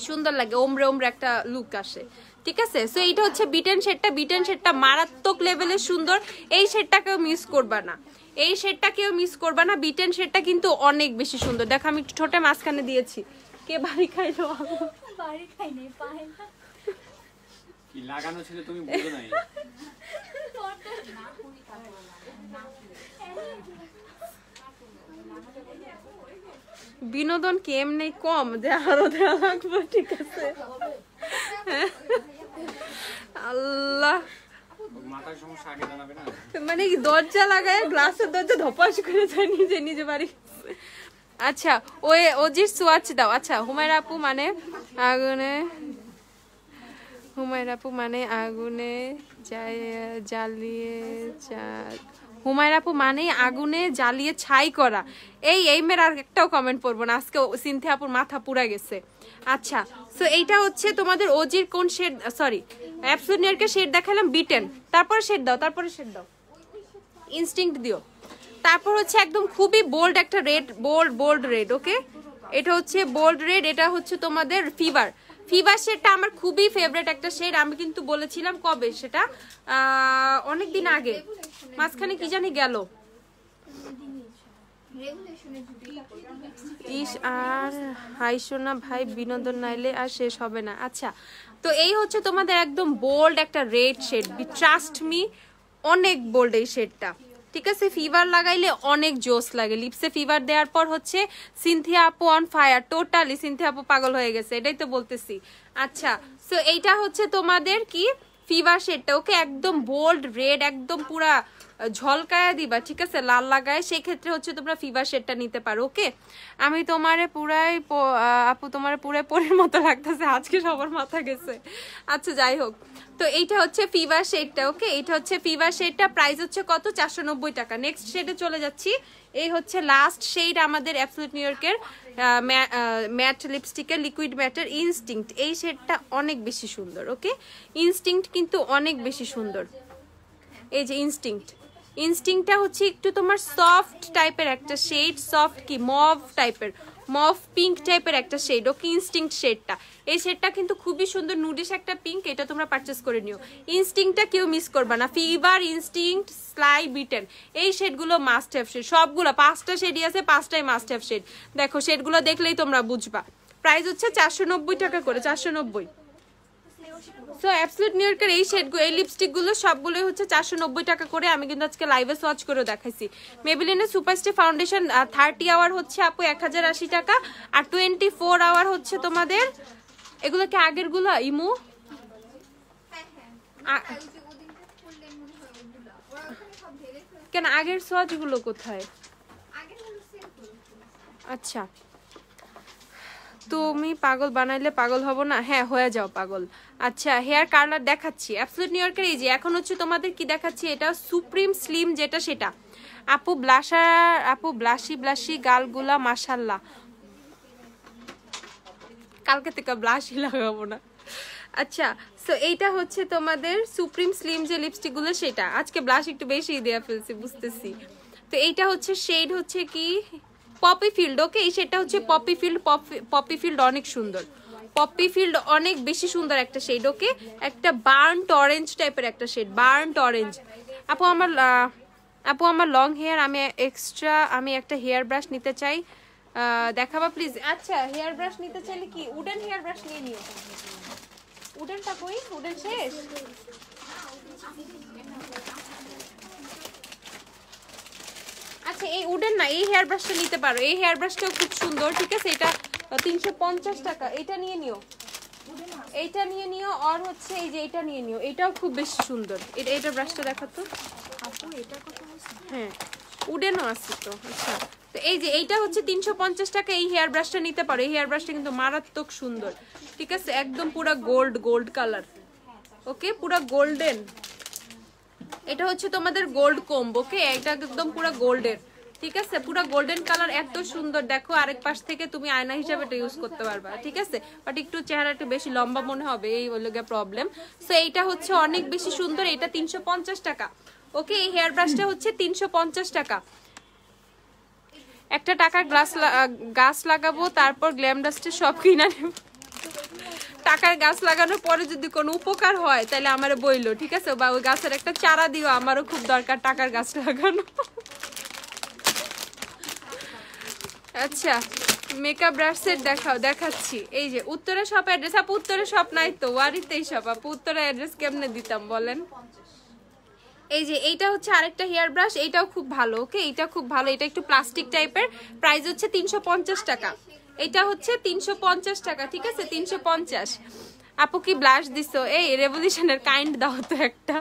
সুন্দর লাগে, ওমরে একটা লুক আসে, ঠিক আছে। সো এইটা হচ্ছে বিটেন শেডটা মারাত্মক লেভেলের সুন্দর। এই শেডটাকেও মিস করবা না, এই শেডটাকেও মিস করবা না, বিটেন শেডটা কিন্তু অনেক বেশি সুন্দর। দেখো আমি একটু ঠোঁটে মাঝখানে দিয়েছি, কে বাড়ি খাইলো, বাড়ি খাইনি পায় না কি লাগানো ছিল তুমি বুঝো নাই। বিনোদন কি এমনি কম যে আরো দেওয়া লাগবে, ঠিক আছে। আল্লাহ মানে দরজা লাগায় গ্লাসের দরজা ধপাস করে যায় নিজে বাড়ি। আচ্ছা ওই ওজির সুয়াচ দাও। আচ্ছা হুমায়রা আপু মানে আগুনে, হুমায়রা আপু মানে আগুনে জ্বালিয়ে, হুমায়রা আপু মানে আগুনে জ্বালিয়ে ছাই করা। এই মেয়ের আর একটাও কমেন্ট পড়বো না আজকে, সিনথিয়া আপুর মাথা পুরা গেছে। আচ্ছা সো এইটা হচ্ছে তোমাদের ওজির কোন শেড, সরি অ্যাবসলিউট নিউ ইয়র্কের শেড দেখালাম বিটেন, তারপরে শেড দাও, ইনস্টিংক্ট দিও। তারপর হচ্ছে একদম খুবই বোল্ড একটা রেড, বোল্ড রেড, ওকে, এটা হচ্ছে বোল্ড রেড। এটা হচ্ছে তোমাদের ফিভার শেডটা আমার খুবই ফেভারিট একটা শেড। আমি কিন্তু বলেছিলাম কবে সেটা, অনেকদিন আগে, মাঝখানে কি জানি গেল। ইস আর হাইশো না ভাই, বিনোদন নাইলে আর শেষ হবে না। আচ্ছা তো এই হচ্ছে তোমাদের একদম বোল্ড একটা রেড শেড, ট্রাস্ট মি অনেক বোল্ড এই শেডটা, ঠিক আছে। ফিভার লাগাইলে অনেক জোস লাগে, লিপসে ফিভার দেওয়ার পর হচ্ছে সিনথিয়া আপু অন ফায়ার, টোটালি সিনথিয়া আপু পাগল হয়ে গেছে, এটাই তো বলতেছি। আচ্ছা সো এইটা হচ্ছে তোমাদের কি ফিভার শেডটা, ওকে, একদম বোল্ড রেড, একদম পুরা ঝলকায়া দিবা, ঠিক আছে, লাল লাগায়, সেই ক্ষেত্রে হচ্ছে তোমরা ফিভার শেডটা নিতে পারো, ওকে। আমি তোমারে পুরাই আপু তোমারে পুরাই পরের মতো লাগতেছে, আজকে সবার মাথা গেছে। আচ্ছা যাই হোক, তো এইটা হচ্ছে ফিভার শেডটা, ওকে, এইটা হচ্ছে ফিভার শেডটা, প্রাইস হচ্ছে কত, 490 টাকা। নেক্সট শেডে চলে যাচ্ছি, এই হচ্ছে লাস্ট শেড আমাদের অ্যাবসলিউট নিউ ইয়র্কের ম্যাট লিপস্টিকের লিকুইড ম্যাটের ইনস্টিংক্ট। এই শেডটা অনেক বেশি সুন্দর, ওকে, ইনস্টিংক্ট কিন্তু অনেক বেশি সুন্দর। এই যে ইনস্টিংক্টটা হচ্ছে একটু তোমার সফট টাইপের একটা শেড, সফট কি মভ টাইপের, মভ পিঙ্ক টাইপের একটা শেড, ওকে, ইনস্টিংক্ট শেডটা। এই শেডটা কিন্তু খুবই সুন্দর, নুডিশ একটা পিঙ্ক, এটা তোমরা পারচেস করে নিও। ইনস্টিংক্টটা কেউ মিস করবা না, ফিভার, ইনস্টিংক্ট, স্লাই, বিটেন, এই শেডগুলো মাস্ট হ্যাভ শেড, সবগুলো 5টা শেডই আছে, 5টাই মাস্ট হ্যাভ শেড। দেখো শেডগুলো দেখলেই তোমরা বুঝবা। প্রাইস হচ্ছে 490 টাকা করে, 490। সো অ্যাবসলিউট নিউ ইয়র্কের এই শেডগুলো, এই লিপস্টিকগুলো সবগুলোই হচ্ছে 490 টাকা করে। আমি কিন্তু আজকে লাইভে সোয়াচ করে দেখাইছি। মেবেলিনের সুপারস্টে ফাউন্ডেশন 30 আওয়ার হচ্ছে আপু 1080 টাকা, আর 24 আওয়ার হচ্ছে তোমাদের, এগুলো কি আগের গুলো ইমু, কেন আগের সোয়াচ গুলো কোথায়? আচ্ছা তুমি পাগল বানাইলে পাগল হব না, হ্যাঁ হয়ে যাও পাগল। আচ্ছা হেয়ার কালার দেখাচ্ছি অ্যাবসলিউট নিউ ইয়র্কের, এই যে এখন হচ্ছে তোমাদের কি দেখাচ্ছি, এটা সুপ্রিম স্লিম যেটা সেটা। আপু ব্লাশি গালগুলা মাশাল্লাহ, কালকে থেকে ব্লাশই লাগাবো না। আচ্ছা, সো এইটা হচ্ছে তোমাদের সুপ্রিম স্লিম যে লিপস্টিকগুলো, সেটা আজকে ব্লাশ একটু বেশি দেয়া ফেলছি বুঝতেছি। তো এইটা হচ্ছে শেড হচ্ছে কি পপি ফিল্ড। ওকে, এই শেডটা হচ্ছে পপি ফিল্ড। পপি ফিল্ড অনেক সুন্দর, পপি ফিল্ড অনেক বেশি সুন্দর একটা শেড। ওকে, একটা বার্নড অরেঞ্জ টাইপের একটা শেড, বার্নড অরেঞ্জ। আপু আমার লং হেয়ার, আমি একটা হেয়ার ব্রাশ নিতে চাই, দেখাবা প্লিজ। আচ্ছা, হেয়ার ব্রাশ নিতে চাইলে কি উডেন হেয়ার ব্রাশ নিয়ে নিও। উডেনটা কই? উডেন শেষ। আচ্ছা, এই উডেন না, এই হেয়ার ব্রাশটা নিতে পারো। এই হেয়ার ব্রাশটাও খুব সুন্দর, ঠিক আছে। এটা 350 টাকা। এটা নিয়ে নিও, এইটা নিয়ে নিও। আর হচ্ছে এই যে এটা নিয়ে নিও, এটাও খুব বেশি সুন্দর। এটা ব্রাশটা দেখো তো আপু, এটা কত? হ্যাঁ, উডেনও আছে তো। আচ্ছা, তো এই যে এইটা হচ্ছে 350 টাকা। এই হেয়ার ব্রাশটা নিতে পারো। এই হেয়ার ব্রাশটা কিন্তু মারাত্মক সুন্দর, ঠিক আছে। একদম পুরো গোল্ড কালার। ওকে, পুরো গোল্ডেন। এটা হচ্ছে তোমাদের গোল্ড কোম্ব। ওকে, এটা একদম পুরো গোল্ডের, ঠিক আছে। পুরো গোল্ডেন কালার, এত সুন্দর। দেখো আরেক পাশ থেকে তুমি আয়না হিসাবে এটা ইউজ করতে পারবা, ঠিক আছে। বাট একটু চেহারা একটু বেশি লম্বা মনে হবে, এই হলো গিয়ে প্রবলেম। সো এইটা হচ্ছে অনেক বেশি সুন্দর। এটা 350 টাকা। ওকে, এই হেয়ার ব্রাশটা হচ্ছে 350 টাকা। একটা টাকার গাছ লাগাবো, তারপর গ্ল্যাম ডাস্টের সব কিনা নেব। টাকার গাছ লাগানোর পরে যদি কোনো উপকার হয় তাহলে আমারে বইলো, ঠিক আছে। বা ওই গাছের একটা চারা দিও, আমারও খুব দরকার টাকার গাছ লাগানো। আচ্ছা, মেকআপ ব্রাশ সেট দেখাচ্ছি। এই যে উত্তরা শপ অ্যাড্রেস। আপু উত্তরা শপ নাই তো, ওয়ারিতেই শপ। আপু উত্তরা অ্যাড্রেস কেমনে দিতাম বলেন? এই যে এইটা হচ্ছে আরেকটা হেয়ার ব্রাশ, এইটাও খুব ভালো। ওকে, এটা খুব ভালো। এটা একটু প্লাস্টিক টাইপের, প্রাইস হচ্ছে 350 টাকা। এটা হচ্ছে 350 টাকা, ঠিক আছে। 350। আপু কি ব্লাশ দিছো? এই রেভলিউশনের কাইন্ড দাও তো একটা।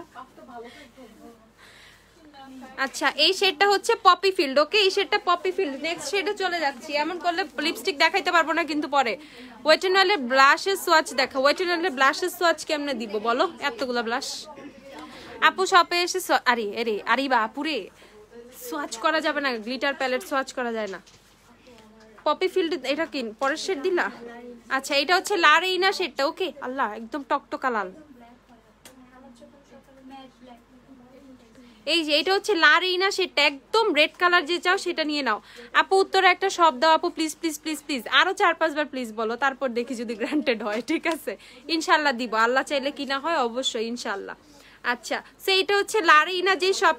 আচ্ছা, এই শেডটা হচ্ছে পপি ফিল্ড। ওকে, এই শেডটা পপি ফিল্ড। নেক্সট শেডে চলে যাচ্ছি। এমন করলে লিপস্টিক দেখাইতে পারবো না কিন্তু পরে। ওয়েট এন্ড ওয়াইল্ডের ব্লাশের সোয়াচ দেখা। ওয়েট এন্ড ওয়াইল্ডের ব্লাশের সোয়াচ কেমনে দিব বলো? এতগুলো ব্লাশ। আপু শপে এসে আরে বা আপুরে, সোয়াচ করা যাবে না, গ্লিটার প্যালেট সোয়াচ করা যায় না। পপি ফিল্ড এটা কি পরের শেড দিলা? আচ্ছা, এটা হচ্ছে লারেইনা শেডটা। ওকে, আল্লাহ একদম টকটকা লাল। এই যে এটা হচ্ছে লারেইনা শেডটা, একদম রেড কালার যে চাও সেটা নিয়ে নাও। আপু উত্তরে একটা শপ দাও আপু, প্লিজ প্লিজ প্লিজ প্লিজ। আরো 4-5 বার প্লিজ বলো, তারপর দেখি যদি গ্রান্টেড হয়, ঠিক আছে। ইনশাল্লাহ দিব, আল্লাহ চাইলে কিনা হয় অবশ্যই ইনশাল্লাহ। আচ্ছা, সো এটা হচ্ছে লারেইনা যে শপ,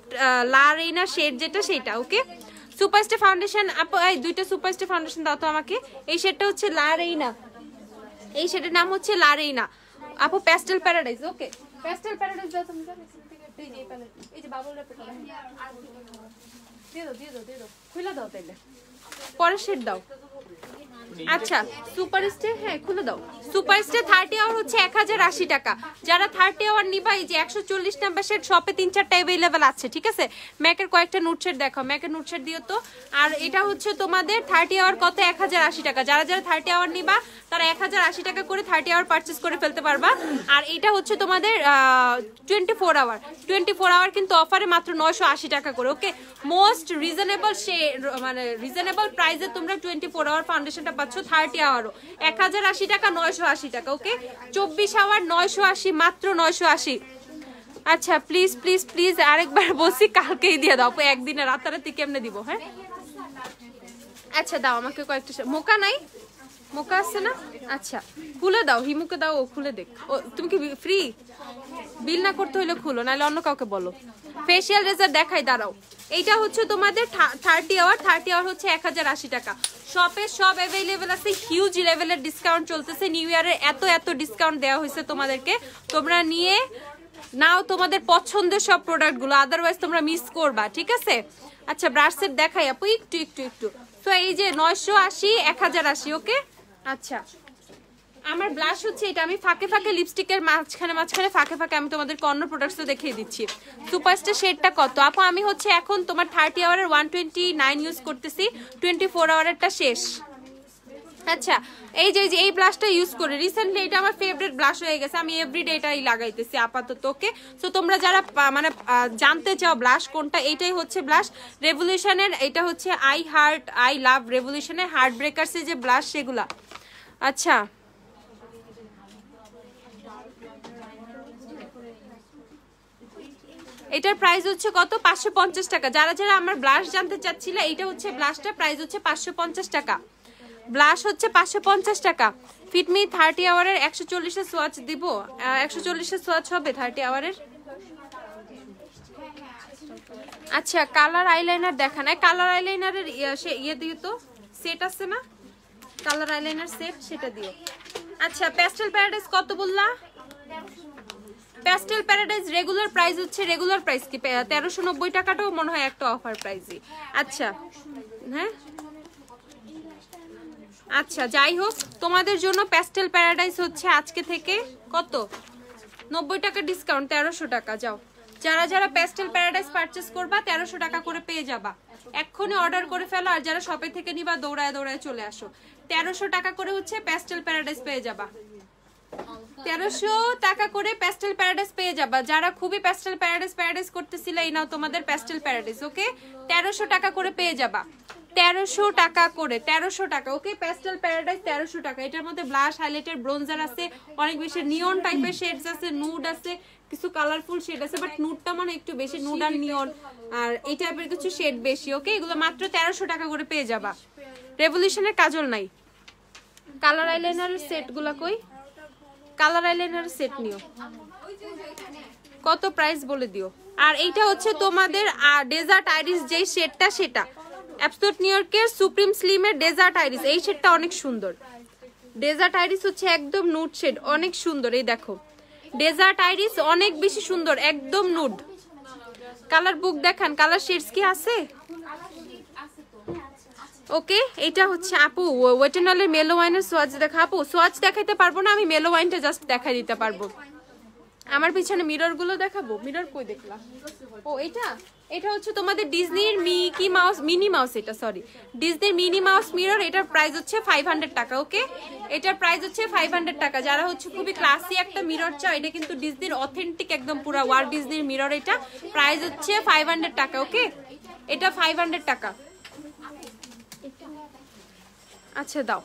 লারেইনা শেড যেটা সেটা। ওকে, সুপারস্টার ফাউন্ডেশন। আপু এই দুইটা সুপারস্টার ফাউন্ডেশন দাও তো আমাকে। এই শেডটা হচ্ছে লারেইনা, এই শেডের নাম হচ্ছে লারেইনা। আপু প্যাস্টেল প্যারাডাইস। ওকে, প্যাস্টেল প্যারাডাইস দাও তুমি। এই যে বাবুল র্যাপটা দিয়ে দাও খুলে দাও, তাইলে পরের শেড দাও। আচ্ছা, সুপার স্টে, হ্যাঁ খুলে দাও। সুপার স্টে 30 আওয়ার হচ্ছে 1080 টাকা। যারা 30 আওয়ার নিবা, এই যে 140 নাম্বার শেড শপে 3-4টা अवेलेबल আছে, ঠিক আছে। ম্যাকের কয়েকটা নোট শেড দেখাও, ম্যাকের নোট শেড দিও তো। আর এটা হচ্ছে তোমাদের 30 আওয়ার কত? 1080 টাকা। যারা 30 আওয়ার নিবা তারা 1080 টাকা করে 30 আওয়ার পারচেজ করে ফেলতে পারবা। আর এটা হচ্ছে তোমাদের 24 আওয়ার কিন্তু অফারে মাত্র 980 টাকা করে। ওকে, মোস্ট রিজনেবল মানে রিজনেবল প্রাইসে তোমরা 24 আওয়ার ফাউন্ডেশনটা পাচ্ছ। 30 আওয়ারও 1080 টাকা, 980 টাকা। ওকে, 24 আওয়ার 980, মাত্র 980। আচ্ছা, প্লিজ প্লিজ প্লিজ আরেকবার বলছি, কালকেই দিয়ে দাও। একদিনে রাতারাতি কেমনে দিব? হ্যাঁ আচ্ছা, দাও আমাকে কয়েকটা। মোকা নাই? মোকা আছে না? আচ্ছা, খুলে দাও, হিমুকে দাও, ও খুলে দেখ। ও তুমি কি ফ্রি? বিল না করতে হইলে খুলো, নাহলে অন্য কাউকে বলো। ফেসিয়াল রেজার দেখাই, দাঁড়াও। এইটা হচ্ছে তোমাদের 30 আওয়ার হচ্ছে 1080 টাকা। শপে সব অ্যাভেলেবেল আছে, হিউজ লেভেলের ডিসকাউন্ট চলতেছে। নিউ ইয়ারের এত ডিসকাউন্ট দেওয়া হয়েছে তোমাদেরকে, তোমরা নিয়ে নাও তোমাদের পছন্দের সব প্রোডাক্টগুলো, আদারওয়াইজ তোমরা মিস করবা, ঠিক আছে। আচ্ছা, ব্রাশ সেট দেখাই আপু, একটু। তো এই যে 980, 1080। ওকে, আচ্ছা, আমার ব্লাশ হচ্ছে এটা। আমি ফাঁকে ফাঁকে লিপস্টিকের মাঝখানে ফাঁকে আমি তোমাদেরকে অন্য প্রোডাক্টসও দেখিয়ে দিচ্ছি। সুপারস্টার শেডটা কত? আপু আমি হচ্ছে এখন তোমার 30 আওয়ারের 129 ইউজ করতেছি, 24 আওয়ারেরটা শেষ। আচ্ছা, এই যে এই ব্লাশটা ইউজ করে রিসেন্টলি, এটা আমার ফেভারিট ব্লাশ হয়ে গেছে। আমি এভরিডে এটাই লাগাইতেছি আপাতত। ওকে, সো তোমরা যারা মানে জানতে চাও ব্লাশ কোনটা, এইটাই হচ্ছে ব্লাশ রেভলিউশনের। এটা হচ্ছে আই লাভ রেভলিউশনের হার্ট ব্রেকার্সের যে ব্লাশ সেগুলা। আচ্ছা, এটার প্রাইস হচ্ছে কত? 550 টাকা। যারা যারা আমার ব্লাশ জানতে চাচ্ছিলে, এইটা হচ্ছে ব্লাশটা, প্রাইস হচ্ছে 550 টাকা। ব্লাশ হচ্ছে 550 টাকা। ফিটমি 30 আওয়ারের 140 এর সোয়াচ দিব। 140 এর সোয়াচ হবে 30 আওয়ারের। আচ্ছা কালার আইলাইনার দেখান। কালার আইলাইনারের ইয়ে দিও তো, সেট আছে না কালার আইলাইনার সেট, সেটা দিও। আচ্ছা প্যাস্টেল প্যারাডাইস কত বললা? প্যাস্টেল প্যারাডাইস রেগুলার প্রাইস হচ্ছে, রেগুলার প্রাইস কি 1390 টাকাটাও মনে হয় একটা অফার প্রাইসই। আচ্ছা হ্যাঁ আচ্ছা যাই হোক, তোমাদের জন্য প্যাস্টেল প্যারাডাইস হচ্ছে আজকে থেকে কত 90 টাকা ডিসকাউন্ট, 1300 টাকা। যাও যারা যারা প্যাস্টেল প্যারাডাইস পারচেজ করবা 1300 টাকা করে পেয়ে যাবা। এক্ষুনি অর্ডার করে ফেলো, আর যারা শপে থেকে নিবা দৌড়ায় দৌড়ায় চলে আসো। 1300 টাকা করে হচ্ছে প্যাস্টেল প্যারাডাইস পেয়ে যাবা। 1300 টাকা করে প্যাস্টেল প্যারাডাইস পেয়ে যাবা। যারা খুবই প্যাস্টেল প্যারাডাইস করতেছিলে, এই নাও তোমাদের প্যাস্টেল প্যারাডাইস। ওকে 1300 টাকা করে পেয়ে যাবা। 1300 টাকা করে, 1300 টাকা। ওকে প্যাস্টেল প্যারাডাইস 1300 টাকা। এটার মধ্যে ব্লাশ, হাইলাইটার, ব্রোঞ্জার আছে, অনেক বেশি নিয়ন টাইপের শেডস আছে, নুড আছে, কিছু কালারফুল শেড আছে, বাট নুডটা মানে একটু বেশি, নুড আর নিয়ন আর এই টাইপের কিছু শেড বেশি। ওকে এগুলো মাত্র 1300 টাকা করে পেয়ে যাবা। রেভলিউশনের কাজল নাই। কালার আইলাইনারের সেটগুলো কই? কালার আইলাইনারের সেট নিও, কত প্রাইস বলে দিও। আর এইটা হচ্ছে তোমাদের ডেজার্ট আইরিস যেই শেডটা, সেটা অ্যাবসোলুট নিউ ইয়র্কের সুপ্রিম স্লিমের ডেজার্ট আইরিস। এই শেডটা অনেক সুন্দর। ডেজার্ট আইরিস হচ্ছে একদম নুড শেড, অনেক সুন্দর। এই দেখো ডেজার্ট আইরিস অনেক বেশি সুন্দর, একদম নুড। কালার বুক দেখান, কালার শেডস কি আছে? ওকে এটা হচ্ছে আপু ওয়েটেনলের মেলো ওয়াইনের সোয়াচ দেখা। আপু সোয়াচ দেখাইতে পারবো না আমি, মেলো ওয়াইনটা জাস্ট দেখাই দিতে পারবো। আমার পিছনে মিরর গুলো দেখাবো। মিরর কই দেখলাম? ও এটা, এটা হচ্ছে তোমাদের ডিজনির মিকি মাউস, মিনি মাউস, এটা সরি ডিজনির মিনি মাউস মিরর। এটার প্রাইস হচ্ছে 500 টাকা। ওকে এটার প্রাইস হচ্ছে 500 টাকা। যারা হচ্ছে খুবই ক্লাসি একটা মিরর চাও, এটা কিন্তু ডিজনির অথেন্টিক একদম পুরো ওয়ার্ল্ড ডিজনির মিরর। এটা প্রাইস হচ্ছে 500 টাকা। ওকে এটা 500 টাকা। আচ্ছা দাও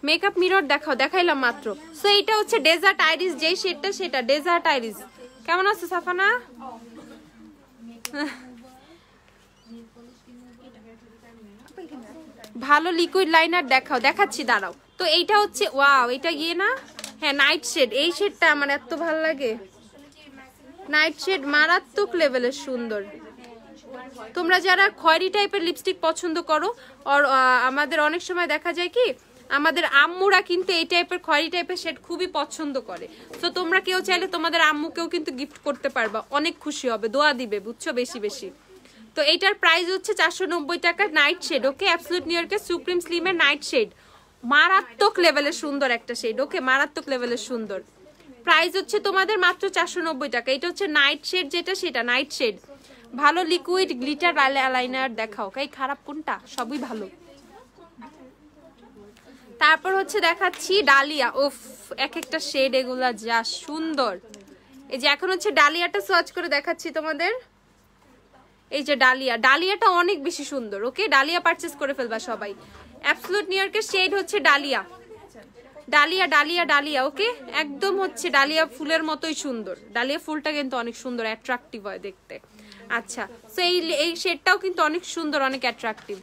মেকআপ মিরর দেখাও, দেখাইলাম মাত্র। সো এটা হচ্ছে ডেজার্ট আইরিস যেই শেডটা, সেটা ডেজার্ট আইরিস। কেমন আছো সাফানা? ভালো লিকুইড লাইনার দেখাও, দেখাচ্ছি দাঁড়াও। তো এইটা হচ্ছে ওয়াও, এটা গিয়ে না, হ্যাঁ নাইট শেড। এই শেডটা আমার এত ভালো লাগে, নাইট শেড মারাত্মক লেভেলের সুন্দর। তোমরা যারা খয়েরি টাইপের লিপস্টিক পছন্দ করো, আর আমাদের অনেক সময় দেখা যায় কি আমাদের আম্মুরা কিন্তু এই টাইপের খয়েরি টাইপের শেড খুবই পছন্দ করে। তো তোমরা কেউ চাইলে তোমাদের আম্মুকেও কিন্তু গিফট করতে পারবা, অনেক খুশি হবে, দোয়া দিবে, বুঝছো, বেশি বেশি। তো এইটার প্রাইস হচ্ছে 490 টাকা, নাইট শেড। ওকে অ্যাবসোলুট নিউ ইয়র্কের সুপ্রিম স্লিমের নাইট শেড, মারাত্মক লেভেলের সুন্দর একটা শেড। ওকে মারাত্মক লেভেলের সুন্দর। প্রাইস হচ্ছে তোমাদের মাত্র 490 টাকা। এটা হচ্ছে নাইট শেড যেটা, সেটা নাইট শেড। ভালো লিকুইড গ্লিটার আইলাইনার দেখাও, কাই খারাপ কোনটা? সবই ভালো। তারপর হচ্ছে দেখাচ্ছি ডালিয়া। উফ এক একটা শেড এগুলা যা সুন্দর। এই যে এখন হচ্ছে ডালিয়াটা সোয়াচ করে দেখাচ্ছি তোমাদের। এই যে ডালিয়া, ডালিয়াটা অনেক বেশি সুন্দর। ওকে ডালিয়া পারচেজ করে ফেলবা সবাই। অ্যাবসোলুট নিউ ইয়র্কের শেড হচ্ছে ডালিয়া, ডালিয়া ডালিয়া ডালিয়া। ওকে একদম হচ্ছে ডালিয়া ফুলের মতোই সুন্দর। ডালিয়া ফুলটা কিন্তু অনেক সুন্দর, অ্যাট্রাকটিভ হয় দেখতে। আচ্ছা সো এই শেডটাও কিন্তু অনেক সুন্দর, অনেক অ্যাট্রাকটিভ।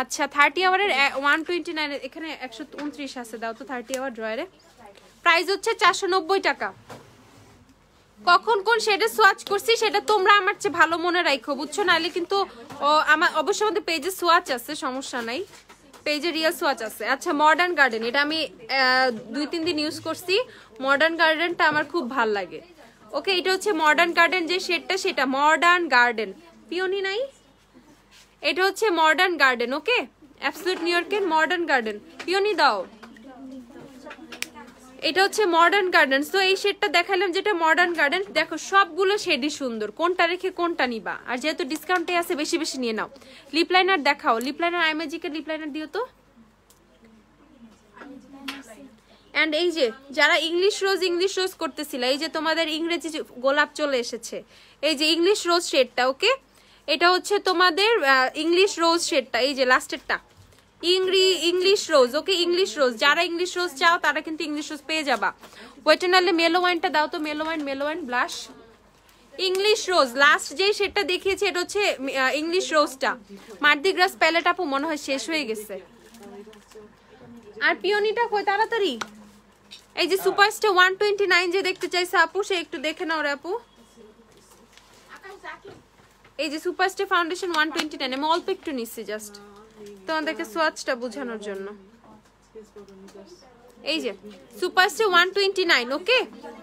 আচ্ছা 30 আওয়ারের 129, এখানে 129 আছে, দাও তো 30 আওয়ার ড্রয়ারে। প্রাইস হচ্ছে 490 টাকা। কখন কোন শেডে সোয়াচ করছি সেটা তোমরা আমার চেয়ে ভালো মনে রাখো, বুঝছো, নাহলে কিন্তু আমার অবশ্যই আমাদের পেজে সোয়াচ আছে, সমস্যা নাই, পেজে রিয়েল সোয়াচ আছে। আচ্ছা মডার্ন গার্ডেন, এটা আমি 2-3 দিন ইউজ করছি। মডার্ন গার্ডেনটা আমার খুব ভাল লাগে। ওকে এটা হচ্ছে মডার্ন গার্ডেন যে শেডটা, সেটা মডার্ন গার্ডেন। পিওনি নাই, এটা হচ্ছে মডার্ন গার্ডেন। ওকে অ্যাবসোলুট নিউ ইয়র্কের মডার্ন গার্ডেন। পিওনি দাও, এটা হচ্ছে মডার্ন গার্ডেন। সো এই শেডটা দেখালাম যেটা মডার্ন গার্ডেন। দেখো সবগুলো শেডই সুন্দর, কোনটা রেখে কোনটা নিবা। আর যেহেতু ডিসকাউন্টে আছে বেশি বেশি নিয়ে নাও। লিপ লাইনার দেখাও, লিপ লাইনার আইম্যাজিকের লিপ লাইনার দিও তো। এন্ড এই যে যারা ইংলিশ রোজ করতেছিল, এই যে তোমাদের ইংরেজি গোলাপ চলে এসেছে, এই যে ইংলিশ রোজ শেডটা। ওকে এটা হচ্ছে তোমাদের ইংলিশ রোজ শেডটা, এই যে লাস্টেরটা ইংলিশ রোজ। ওকে ইংলিশ রোজ, যারা ইংলিশ রোজ চাও তারা কিন্তু ইংলিশ রোজ পেয়ে যাবা। ওয়েটেনালে মেলো ওয়াইনটা দাও তো, মেলো ওয়াইন ব্লাশ। ইংলিশ রোজ লাস্ট যেই শেডটা দেখিয়েছি এটা হচ্ছে ইংলিশ রোজটা। মার্দি গ্রাস প্যালেট আপু মনে হয় শেষ হয়ে গেছে। আর পিওনিটা কই তাড়াতাড়ি। এই যে সুপারস্টার 129 যে দেখতে চাইছে আপু সে একটু দেখে নাও রে আপু। এই যে সুপারস্টার ফাউন্ডেশন 129 আমি অল্প একটু নিচ্ছি জাস্ট তোমাদেরকে সোয়াচটা বোঝানোর জন্য। এই যে সুপারস্টার 129 ওকে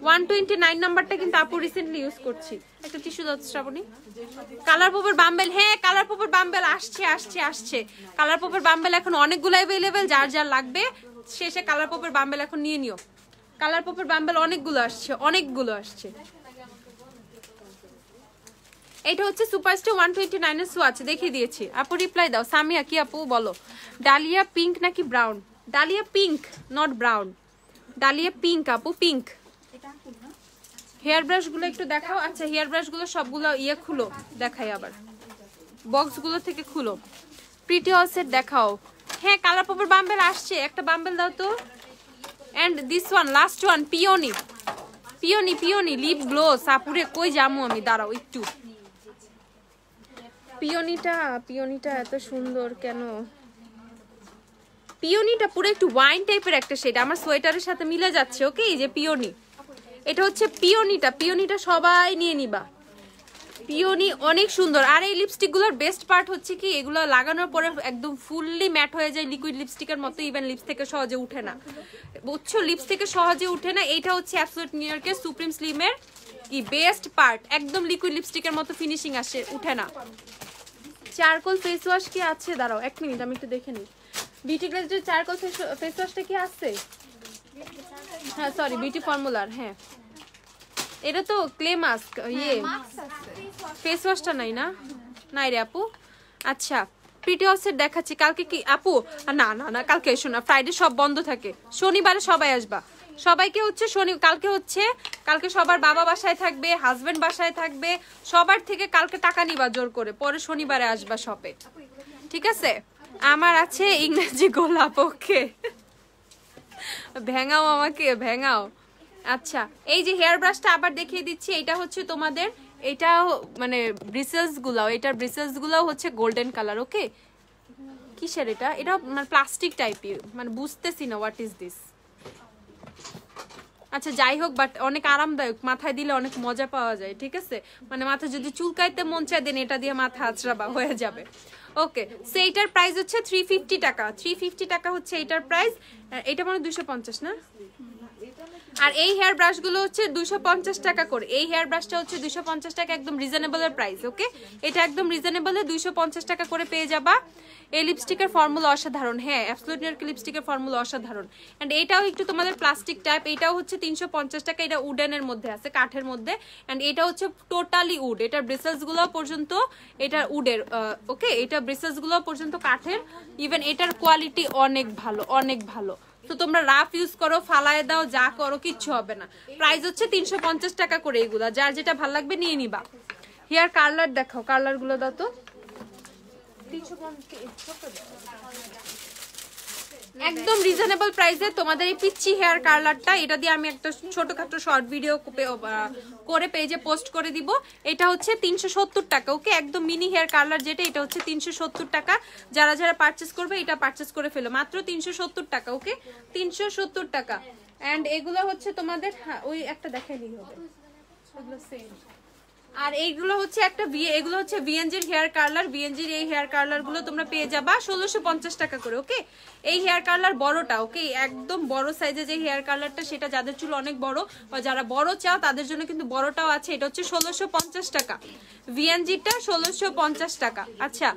129 নাম্বারটা কিন্তু আপু রিসেন্টলি ইউজ করছি। একটা টিস্যু দাও শ্রাবণী। কালার পপের বাম্বেল, হ্যাঁ কালার পপের বাম্বেল আসছে আসছে আসছে। কালার পপের বাম্বেল এখন অনেকগুলো अवेलेबल, যার যার লাগবে শেষে কালার পপের বাম্বেল এখন নিয়ে নিও। কালার পপের বাম্বেল অনেকগুলো আসছে, অনেকগুলো আসছে। এটা হচ্ছে সুপারস্টার 129 এর সোয়াচ দেখিয়ে দিয়েছি। আপু রিপ্লাই দাও। সামিয়া কি আপু বলো, ডালিয়া পিঙ্ক নাকি brown? Dahlia pink not brown, dahlia pink আপু, পিঙ্ক। হেয়ার ব্রাশ গুলো একটু দেখাও। আচ্ছা হেয়ার ব্রাশ গুলো সবগুলো ইয়ে খুলো, দেখাই আবার বক্স গুলো থেকে খুলো। প্রিটি হাউসের দেখাও। হ্যাঁ কালার পপের বাম্বেল আসছে, একটা বাম্বেল দাও তো। And this one last one peony, peony peony lip gloss. আপুরে কই যামু আমি, দাঁড়াও একটু। পিওনিটা পিওনিটা এত সুন্দর কেন? পিওনিটা পুরো একটু ওয়াইন টাইপের একটা শেড, আমার সোয়েটারের সাথে মিলে যাচ্ছে। ওকে এই যে পিওনি, এটা হচ্ছে পিওনিটা। পিওনিটা সবাই নিয়ে নিবা, পিওনি অনেক সুন্দর। আর এই লিপস্টিক গুলোর বেস্ট পার্ট হচ্ছে কি এগুলো লাগানোর পরে একদম ফুললি ম্যাট হয়ে যায়, লিকুইড লিপস্টিকের মতো। ইভেন লিপস থেকে সহজে উঠে না, বুঝছো, লিপস থেকে সহজে উঠে না। এইটা হচ্ছে অ্যাবসলিউট নিউ ইয়র্কের সুপ্রিম স্লিমের কি বেস্ট পার্ট, একদম লিকুইড লিপস্টিকের মতো ফিনিশিং আসে, উঠে না। চারকোল ফেস ওয়াশ কি আছে? দাঁড়াও এক মিনিট আমি একটু দেখে নিই। বিউটি গ্লেজের চারকোল ফেস ওয়াশটা কি আছে? হ্যাঁ সরি বিউটি ফর্মুলার, হ্যাঁ এটা তো ক্লে মাস্ক, ইয়ে ফেস ওয়াশটা নাই না, নাই রে আপু। আচ্ছা প্রিটি হাউসের দেখাচ্ছি। কালকে কি আপু? না না না কালকে এসো না, ফ্রাইডে সব বন্ধ থাকে, শনিবারে সবাই আসবা। সবাইকে হচ্ছে কালকে হচ্ছে কালকে সবার বাবা বাসায় থাকবে, হাজবেন্ড বাসায় থাকবে, সবার থেকে কালকে টাকা নিবা জোর করে, পরে শনিবারে আসবা শপে, ঠিক আছে? আমার আছে ইংরেজি গোলাপ, ওকে ভেঙাও আমাকে ভেঙাও। আচ্ছা এই যে হেয়ার ব্রাশটা আবার দেখিয়ে দিচ্ছি, এটা হচ্ছে তোমাদের এটা মানে ব্রিসেলস গুলাও, এটার ব্রিসেলস গুলাও হচ্ছে গোল্ডেন কালার। ওকে কিসের এটা? এটা মানে প্লাস্টিক টাইপের, মানে বুঝতেছি না হোয়াট ইজ দিস। আচ্ছা যাই হোক, বাট অনেক আরামদায়ক, মাথায় দিলে অনেক মজা পাওয়া যায়, ঠিক আছে? মানে মাথা যদি চুলকাইতে মন চায় দেন এটা দিয়ে মাথা আঁচড়াবা, হয়ে যাবে। ওকে সেইটার প্রাইস হচ্ছে 350 টাকা, 350 টাকা হচ্ছে এইটার প্রাইস। এটা মানে 250 না? আর এই হেয়ার ব্রাশ গুলো হচ্ছে 250 টাকা করে। এই হেয়ার ব্রাশটা হচ্ছে 250 টাকা, একদম রিজনেবল এর প্রাইস। ওকে এটা একদম রিজনেবল এ 250 টাকা করে পেয়ে যাবা। এই লিপস্টিকের ফর্মুলা অসাধারণ, হ্যাঁ অ্যাবসলিউট নিউ ইয়র্কের লিপস্টিকের ফর্মুলা অসাধারণ। এন্ড এটাও একটু তোমাদের প্লাস্টিক টাইপ, এটাও হচ্ছে 350 টাকা। এটা উডেনের মধ্যে আছে, কাঠের মধ্যে। এন্ড এটা হচ্ছে টোটালি উড, এটার ব্রিসেলস গুলো পর্যন্ত এটা উডের। ওকে এটা ব্রিসেলস গুলো পর্যন্ত কাঠের। ইভেন এটার কোয়ালিটি অনেক ভালো, অনেক ভালো। তো তোমরা রাফ ইউজ করো, ফালায় দাও, যা করো কিচ্ছু হবে না। প্রাইস হচ্ছে 350 টাকা করে এগুলা, যার যেটা ভালো লাগবে নিয়ে নিবা। হেয়ার কালার দেখাও, কালার গুলো দাও তো। একদম রিজনেবল প্রাইসে তোমাদের এই পিচ্চি হেয়ার কালারটা, এটা দিয়ে আমি একটা ছোটখাটো শর্ট ভিডিও করে পেজে পোস্ট করে দিব। এটা হচ্ছে 370 টাকা। ওকে একদম মিনি হেয়ার কালার যেটা, এটা হচ্ছে 370 টাকা। যারা যারা পারচেস করবে এটা পারচেস করে ফেলো, মাত্র 370 টাকা। ওকে 370 টাকা। এন্ড এগুলো হচ্ছে তোমাদের, হ্যাঁ ওই একটা দেখাইলেই হবে, এগুলো সেম। আর এইগুলো হচ্ছে একটা এগুলো হচ্ছে ভিএনজির হেয়ার কালার। ভিএনজির এই হেয়ার কালার গুলো তোমরা পেয়ে যাবা 1650 টাকা করে। ওকে এই হেয়ার কালার বড়টা, ওকে একদম বড় সাইজে যে হেয়ার কালারটা, সেটা যাদের চুল অনেক বড় বা যারা বড় চাও তাদের জন্য কিন্তু বড়টাও আছে। এটা হচ্ছে 1650 টাকা, ভিএনজিটা 1650 টাকা। আচ্ছা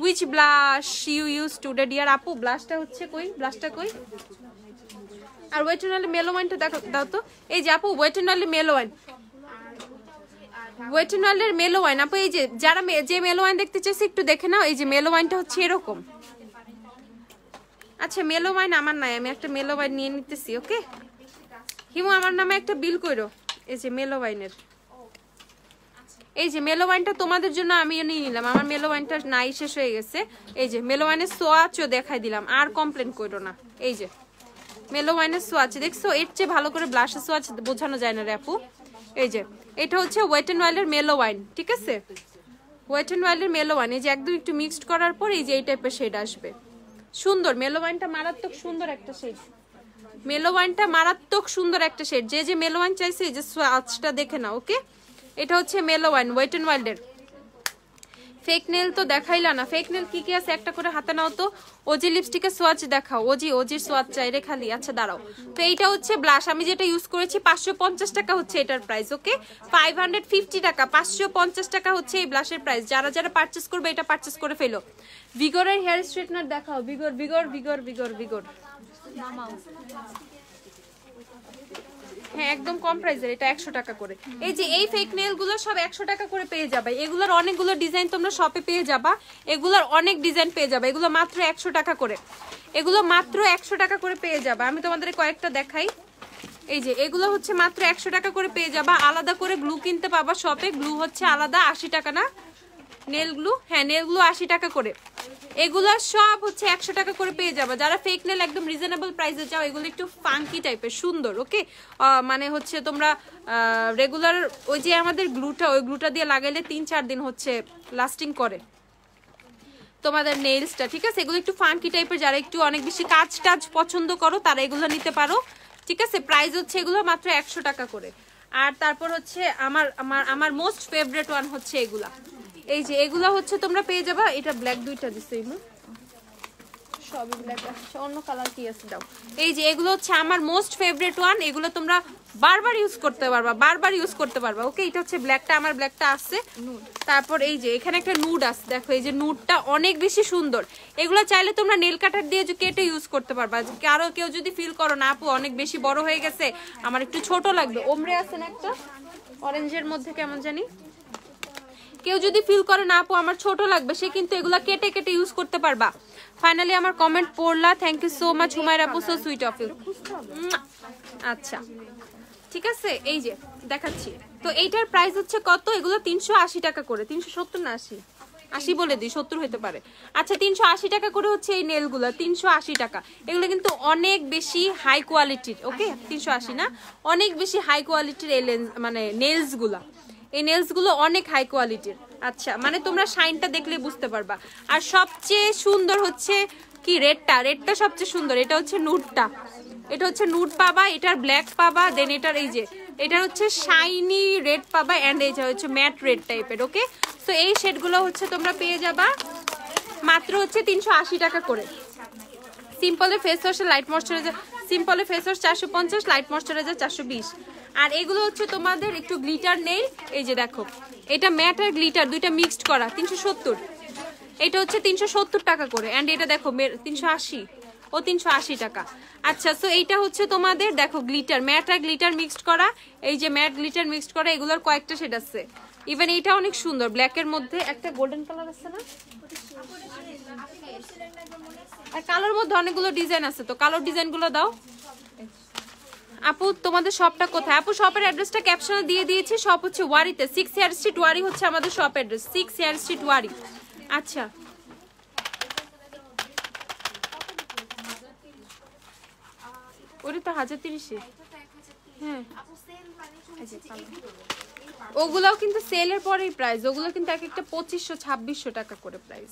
which blush you use today dear? আপু ব্লাশটা হচ্ছে কই, ব্লাশটা কই? আর ওয়েট এন্ড অনলি মেলোয়াইনটা দেখো দাও তো। এই যে আপু wet and only mellow wine, wet and অয়েলের মেলো ওয়াইন। আপু এই যে যারা যে মেলো ওয়াইন দেখতে চাইছে একটু দেখে নাও। এই যে মেলো ওয়াইনটা হচ্ছে এরকম। আচ্ছা মেলো ওয়াইন আমার নাই, আমি একটা মেলো ওয়াইন নিয়ে নিতেছি। ওকে হিমু আমার নামে একটা বিল কইরো। এই যে মেলো ওয়াইনের, এই যে মেলো ওয়াইনটা তোমাদের জন্য আমি নিয়ে নিলাম। আমার মেলো ওয়াইনটা নাই, শেষ হয়ে গেছে। এই যে মেলো ওয়াইনের সোয়াচও দেখাই দিলাম, আর কমপ্লেন কইরো না। এই যে মেলো ওয়াইনের সোয়াচ দেখছো, এর চেয়ে ভালো করে ব্লাশের সোয়াচ বোঝানো যায় না রে আপু। এই যে এটা হচ্ছে ওয়েট এন্ড ওয়াইল্ডের মেলো ওয়াইন, ঠিক আছে, ওয়েট এন্ড ওয়াইল্ডের মেলো ওয়াইন। এই যে একদম একটু মিক্সড করার পর এই যে এই টাইপের শেড আসবে, সুন্দর। মেলো ওয়াইনটা মারাত্মক সুন্দর একটা শেড, মেলো ওয়াইনটা মারাত্মক সুন্দর একটা শেড। যে যে মেলো ওয়াইন চাইছে এই যে সোয়াচটা দেখে নাও, ওকে। এটা হচ্ছে মেলো ওয়াইন ওয়েট এন্ড ওয়াইল্ডের। ফেক নেল তো দেখাইলা না, ফেক নেল কি কি আছে একটা করে হাতে নাও তো। ওজি লিপস্টিকের সোয়াচ দেখাও, ওজির সোয়াচ চাই রে খালি। আচ্ছা দাঁড়াও, তো এইটা হচ্ছে ব্লাশ, আমি যেটা ইউজ করেছি 550 টাকা হচ্ছে এটার প্রাইস, ওকে। 550 টাকা, 550 টাকা হচ্ছে এই ব্লাশের প্রাইস। যারা যারা পারচেস করবে এটা পারচেস করে ফেলো। ভিগোরের হেয়ার স্ট্রেটনার দেখাও, ভিগোর ভিগোর ভিগোর ভিগোর ভিগোর হ্যাঁ একদম কম প্রাইসের, এটা 100 টাকা করে। এই যে এই ফেক নেল গুলো সব 100 টাকা করে পেয়ে যাবে। এগুলোর অনেকগুলো ডিজাইন তোমরা শপে পেয়ে যাবা, এগুলোর অনেক ডিজাইন পেয়ে যাবে। এগুলো মাত্র 100 টাকা করে, এগুলো মাত্র 100 টাকা করে পেয়ে যাবে। আমি তোমাদের কয়েকটা দেখাই। এই যে এগুলো হচ্ছে মাত্র 100 টাকা করে পেয়ে যাবা। আলাদা করে গ্লু কিনতে পাবা শপে, গ্লু হচ্ছে আলাদা 80 টাকা না, নেল গ্লু, হ্যাঁ নেল গ্লু 80 টাকা করে। এগুলো সব হচ্ছে 100 টাকা করে পেয়ে যাবে। যারা ফেক নেল একদম রিজনেবল প্রাইসে চাও, এগুলো একটু ফাঙ্কি টাইপের সুন্দর, ওকে। মানে হচ্ছে তোমরা রেগুলার ওই যে আমাদের গ্লুটা, ওই গ্লুটা দিয়ে লাগাইলে 3-4 দিন হচ্ছে লাস্টিং করে তোমাদের নেইলসটা, ঠিক আছে। এগুলো একটু ফাঙ্কি টাইপের, যারা একটু অনেক বেশি কাজ টাজ পছন্দ করো তারা এগুলো নিতে পারো, ঠিক আছে। প্রাইস হচ্ছে এগুলো মাত্র 100 টাকা করে। আর তারপর হচ্ছে আমার মোস্ট ফেভারিট ওয়ান হচ্ছে এগুলা। এই যে এগুলা হচ্ছে তোমরা পেয়ে যাবা, এটা ব্ল্যাক দুইটা দিছে সবই ব্ল্যাক আছে, অন্য কালার কি আছে দাও। এই যে এগুলো হচ্ছে আমার মোস্ট ফেভারিট ওয়ান, এগুলো তোমরা বারবার ইউজ করতে পারবা, বারবার ইউজ করতে পারবা, ওকে। এটা হচ্ছে ব্ল্যাকটা, আমার ব্ল্যাকটা আছে। তারপর এই যে এখানে একটা নুড আছে, দেখো এই যে নুডটা অনেক বেশি সুন্দর। এগুলো চাইলে তোমরা নেল কাটার দিয়ে কেটে ইউজ করতে পারবা। কারো কেউ যদি ফিল করো না আপু অনেক বেশি বড় হয়ে গেছে, আমার একটু ছোট লাগবে, ওমরে আছে না একটা অরেঞ্জের মধ্যে কেমন জানি, কেউ যদি ফিল করে না আপু আমার ছোট লাগবে, সে কিন্তু এগুলা কেটে কেটে ইউজ করতে পারবা। ফাইনালি আমার কমেন্ট পড়লা, thank you so much Humaira আপু, সো সুইট অফ ইউ। আচ্ছা ঠিক আছে, এই যে দেখাচ্ছি। তো এইটার প্রাইস হচ্ছে কত, এগুলো 380 টাকা করে, 370 না 80 বলে দিই, 70 হতে পারে। আচ্ছা 380 টাকা করে হচ্ছে এই নেলগুলো, 380 টাকা। এগুলো কিন্তু অনেক বেশি হাই কোয়ালিটির, ওকে। 380 না, অনেক বেশি হাই কোয়ালিটির এই মানে নেলস গুলা, এই নেলস গুলো অনেক হাই কোয়ালিটির। আচ্ছা মানে তোমরা শাইনটা দেখলে বুঝতে পারবা। আর সবচেয়ে সুন্দর হচ্ছে কি রেডটা সবচেয়ে সুন্দর। এটা হচ্ছে নুডটা, এটা হচ্ছে নুড পাবা, এটার ব্ল্যাক পাবা, দেন এটার এই যে এটার হচ্ছে শাইনি রেড পাবা, এন্ড এইটা হচ্ছে ম্যাট রেড টাইপের, ওকে। তো এই শেডগুলো হচ্ছে তোমরা পেয়ে যাবা মাত্র হচ্ছে 380 টাকা করে। সিম্পলের ফেস ওয়াশ লাইট ময়শ্চারাইজার, সিম্পলের ফেস ওয়াশ 450, লাইট ময়শ্চারাইজার 420। আর এগুলো হচ্ছে তোমাদের একটু গ্লিটার নেই, এই যে দেখো এটা ম্যাট আর গ্লিটার দুইটা মিক্সড করা 370, এটা হচ্ছে 370 টাকা করে। এন্ড এটা দেখো 380 ও 380 টাকা। আচ্ছা সো এইটা হচ্ছে তোমাদের দেখো গ্লিটার, ম্যাট আর গ্লিটার মিক্সড করা, এই যে ম্যাট গ্লিটার মিক্সড করা, এগুলোর কয়েকটা শেড আছে। ইভেন এটা অনেক সুন্দর, ব্ল্যাকের মধ্যে একটা গোল্ডেন কালার আছে না, আর কালোর মধ্যে অনেকগুলো ডিজাইন আছে। তো কালোর ডিজাইনগুলো দাও আপু। তোমাদের শপটা কোথায় আপু? শপের অ্যাড্রেসটা ক্যাপশনে দিয়ে দিয়েছি। শপ হচ্ছে ওয়ারিতে, 6 হেয়ার স্ট্রিট ওয়ারি হচ্ছে আমাদের শপ অ্যাড্রেস, 6 হেয়ার স্ট্রিট ওয়ারি। আচ্ছা ওটা তো 1030। হ্যাঁ ওগুলাও কিন্তু সেলের পরেই প্রাইস, ওগুলো কিন্তু এক একটা 2500-2600 টাকা করে প্রাইস।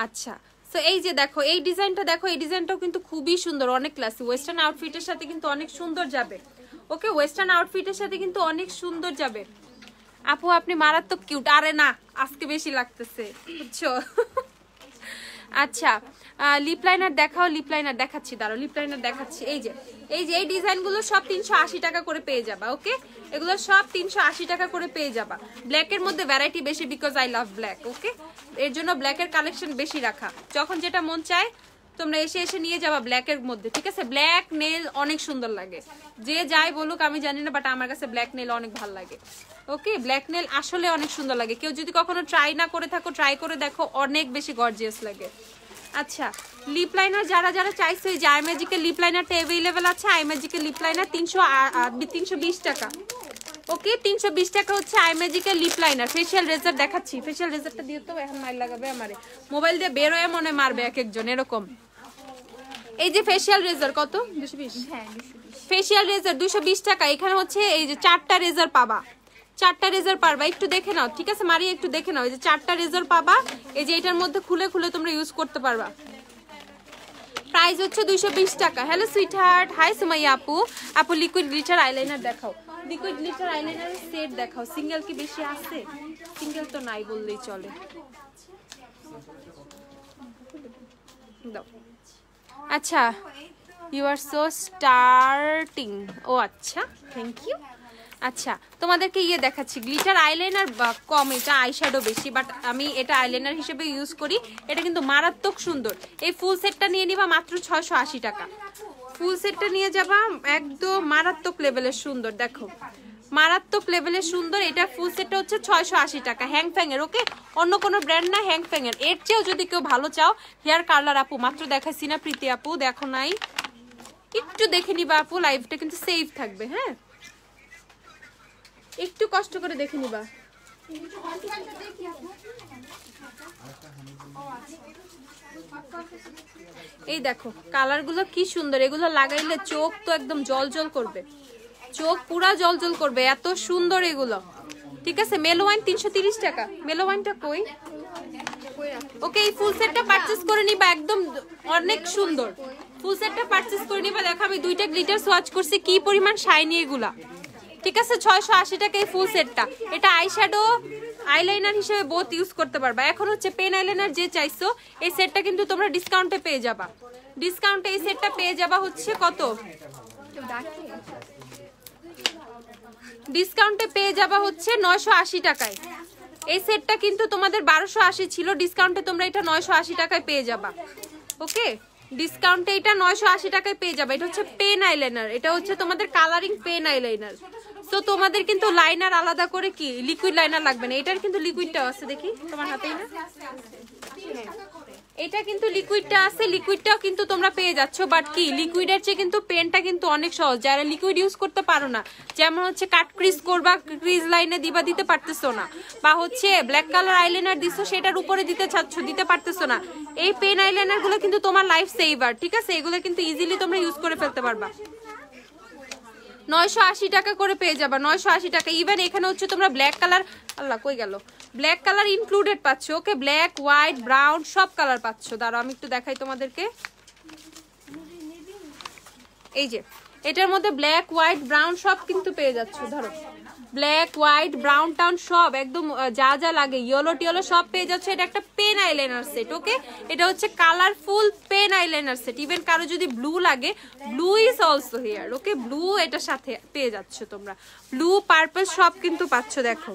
আচ্ছা সো এই যে দেখো এই ডিজাইনটা, দেখো এই ডিজাইনটাও কিন্তু খুবই সুন্দর, অনেক ক্লাসি, ওয়েস্টার্ন আউটফিটের সাথে কিন্তু অনেক সুন্দর যাবে, ওকে। ওয়েস্টার্ন আউটফিটের সাথে কিন্তু অনেক সুন্দর যাবে। আপু আপনি মারাত্মক কিউট। আরে না আজকে বেশি লাগতেছে বুঝছো। আচ্ছা লিপ লাইনার দেখাও, লিপ লাইনার দেখাচ্ছি, দাঁড়াও লিপ লাইনার দেখাচ্ছি। এই যে এই ডিজাইনগুলো সব 380 টাকা করে পেয়ে যাবা, ওকে। এগুলো সব 380 টাকা করে পেয়ে যাবা। ব্ল্যাকের মধ্যে ভ্যারাইটি বেশি, বিকজ আই লাভ ব্ল্যাক, ওকে। এর জন্য ব্ল্যাকের কালেকশন বেশি রাখা, যখন যেটা মন চায় তোমরা এসে নিয়ে যাবা ব্ল্যাকের মধ্যে, ঠিক আছে। ব্ল্যাক নেল অনেক সুন্দর লাগে, যে যাই বলুক আমি জানি না, বাট আমার কাছে ব্ল্যাক নেল অনেক ভালো লাগে, ওকে। ব্ল্যাক নেল আসলে অনেক সুন্দর লাগে, কেউ যদি কখনো ট্রাই না করে থাকো ট্রাই করে দেখো, অনেক বেশি গর্জিয়াস লাগে। আচ্ছা লিপ লাইনার যারা যারা চাইছে, ওই যে আই ম্যাজিকের লিপ লাইনারটা অ্যাভেলেবেল আছে। আই ম্যাজিকের লিপ লাইনার 320 টাকা, ওকে। 320 টাকা হচ্ছে আই ম্যাজিকের লিপ লাইনার। ফেশিয়াল রেজার দেখাচ্ছি, ফেশিয়াল রেজারটা দিয়ে তো এখন মাইল লাগাবে আমারে, মোবাইল দিয়ে বের হয়ে মনে মারবে এক একজন এরকম। এই যে ফেশিয়াল রেজার কত 220 হ্যাঁ 220 ফেশিয়াল রেজার 220 টাকা এখানে হচ্ছে এই যে 4টা রেজার পাবা 4টা রেজার পারবা একটু দেখে নাও ঠিক আছে মারি একটু দেখে নাও এই যে 4টা রেজার পাবা এই যে এটার মধ্যে খুলে খুলে তোমরা ইউজ করতে পারবা প্রাইস হচ্ছে 220 টাকা hello sweet heart hi Sumaiya আপু আপু লিকুইড গ্লিটার আইলাইনার দেখাও লিকুইড গ্লিটার আইলাইনারের সেট দেখাও সিঙ্গেল কি বেশি আছে সিঙ্গেল তো নাই বললেই চলে দাও আচ্ছা ইউ আর সো স্টার্টিং ও আচ্ছা থ্যাংক ইউ আচ্ছা তোমাদেরকে ইয়ে দেখাচ্ছি গ্লিটার আইলাইনার কম এটা আইশ্যাডো বেশি বাট আমি এটা আইলাইনার হিসেবে ইউজ করি এটা কিন্তু মারাত্মক সুন্দর এই ফুল সেটটা নিয়ে নিবা মাত্র 680 টাকা ফুল সেটটা নিয়ে যাবা একদম মারাত্মক লেভেলের সুন্দর দেখো মারাত্মক লেভেলের সুন্দর এটা ফুল সেটটা হচ্ছে 680 টাকা হ্যাংফ্যাং এর ওকে অন্য কোনো ব্র্যান্ড না হ্যাংফ্যাং এর এর চেয়েও যদি কেউ ভালো চাও হেয়ার কালার আপু মাত্র দেখাইছি না প্রীতি আপু দেখো নাই একটু দেখে নিবা আপু লাইভটা কিন্তু সেভ থাকবে হ্যাঁ একটু কষ্ট করে দেখে নিবা এই দেখো কালারগুলো কি সুন্দর এগুলো লাগাইলে চোখ তো একদম জলজল করবে চোখ পুরা জলজল করবে এত সুন্দর এগুলো ঠিক আছে মেলো ওয়াইন 330 টাকা মেলো ওয়াইনটা কই ওকে এই ফুল সেটটা পারচেজ করে নিবা একদম অনেক সুন্দর ফুল সেটটা পারচেজ করে নিবা দেখো আমি দুইটা গ্লিটার সোয়াচ করছি কি পরিমাণ শাইনি এগুলা ঠিক আছে 680 টাকা এই ফুল সেটটা এটা আইশ্যাডো আইলাইনার হিসেবে বোথ ইউজ করতে পারবা এখন হচ্ছে পেন আইলাইনার যে চাইছো এই সেটটা কিন্তু তোমরা ডিসকাউন্টে পেয়ে যাবা ডিসকাউন্টে এই সেটটা পেয়ে যাবা হচ্ছে কত ডিসকাউন্টে পেয়ে যাবা হচ্ছে 980 টাকায় এই সেটটা কিন্তু তোমাদের 1280 ছিল ডিসকাউন্টে তোমরা এটা 980 টাকায় পেয়ে যাবা ওকে ডিসকাউন্টে এটা 980 টাকায় পেয়ে যাবে এটা হচ্ছে পেন আইলাইনার এটা হচ্ছে তোমাদের কালারিং পেন আইলাইনার সো তোমাদের কিন্তু লাইনার আলাদা করে কি লিকুইড লাইনার লাগবে না এটার কিন্তু লিকুইডটাও আছে দেখি তোমার হাতেই না এটা কিন্তু লিকুইডটা আছে লিকুইডটাও কিন্তু তোমরা পেয়ে যাচ্ছ বাট কি লিকুইডের চেয়ে কিন্তু পেনটা কিন্তু অনেক সহজ যারা লিকুইড ইউজ করতে পারো না যেমন হচ্ছে কাট ক্রিজ করবা ক্রিজ লাইনে দিতে পারতেছো না বা হচ্ছে ব্ল্যাক কালার আইলাইনার দিছো সেটার উপরে দিতে চাচ্ছ দিতে পারতেছো না এই পেন আইলাইনার গুলো কিন্তু তোমার লাইফ সেভার ঠিক আছে এগুলো কিন্তু ইজিলি তোমরা ইউজ করে ফেলতে পারবা 980 টাকা করে পেয়ে যাবা 980 টাকা ইভেন এখানে হচ্ছে তোমরা ব্ল্যাক কালার আল্লাহ কই গেল ব্ল্যাক কালার ইনক্লুডেড পাচ্ছ ওকে ব্ল্যাক হোয়াইট ব্রাউন সব কালার পাচ্ছ দাঁড়াও আমি একটু দেখাই তোমাদেরকে এই যে এটার মধ্যে ব্ল্যাক হোয়াইট ব্রাউন সব কিন্তু পেয়ে যাচ্ছ ধরো ব্ল্যাক হোয়াইট ব্রাউন টাউন সব একদম যা যা লাগে ইয়েলো টিয়েলো সব পেয়ে যাচ্ছে এটা একটা পেন আইলাইনার সেট ওকে এটা হচ্ছে colourful pen eyeliner set even কারো যদি ব্লু লাগে blue is also here okay blue এটার সাথে পেয়ে যাচ্ছ তোমরা ব্লু পার্পল সব কিন্তু পাচ্ছ দেখো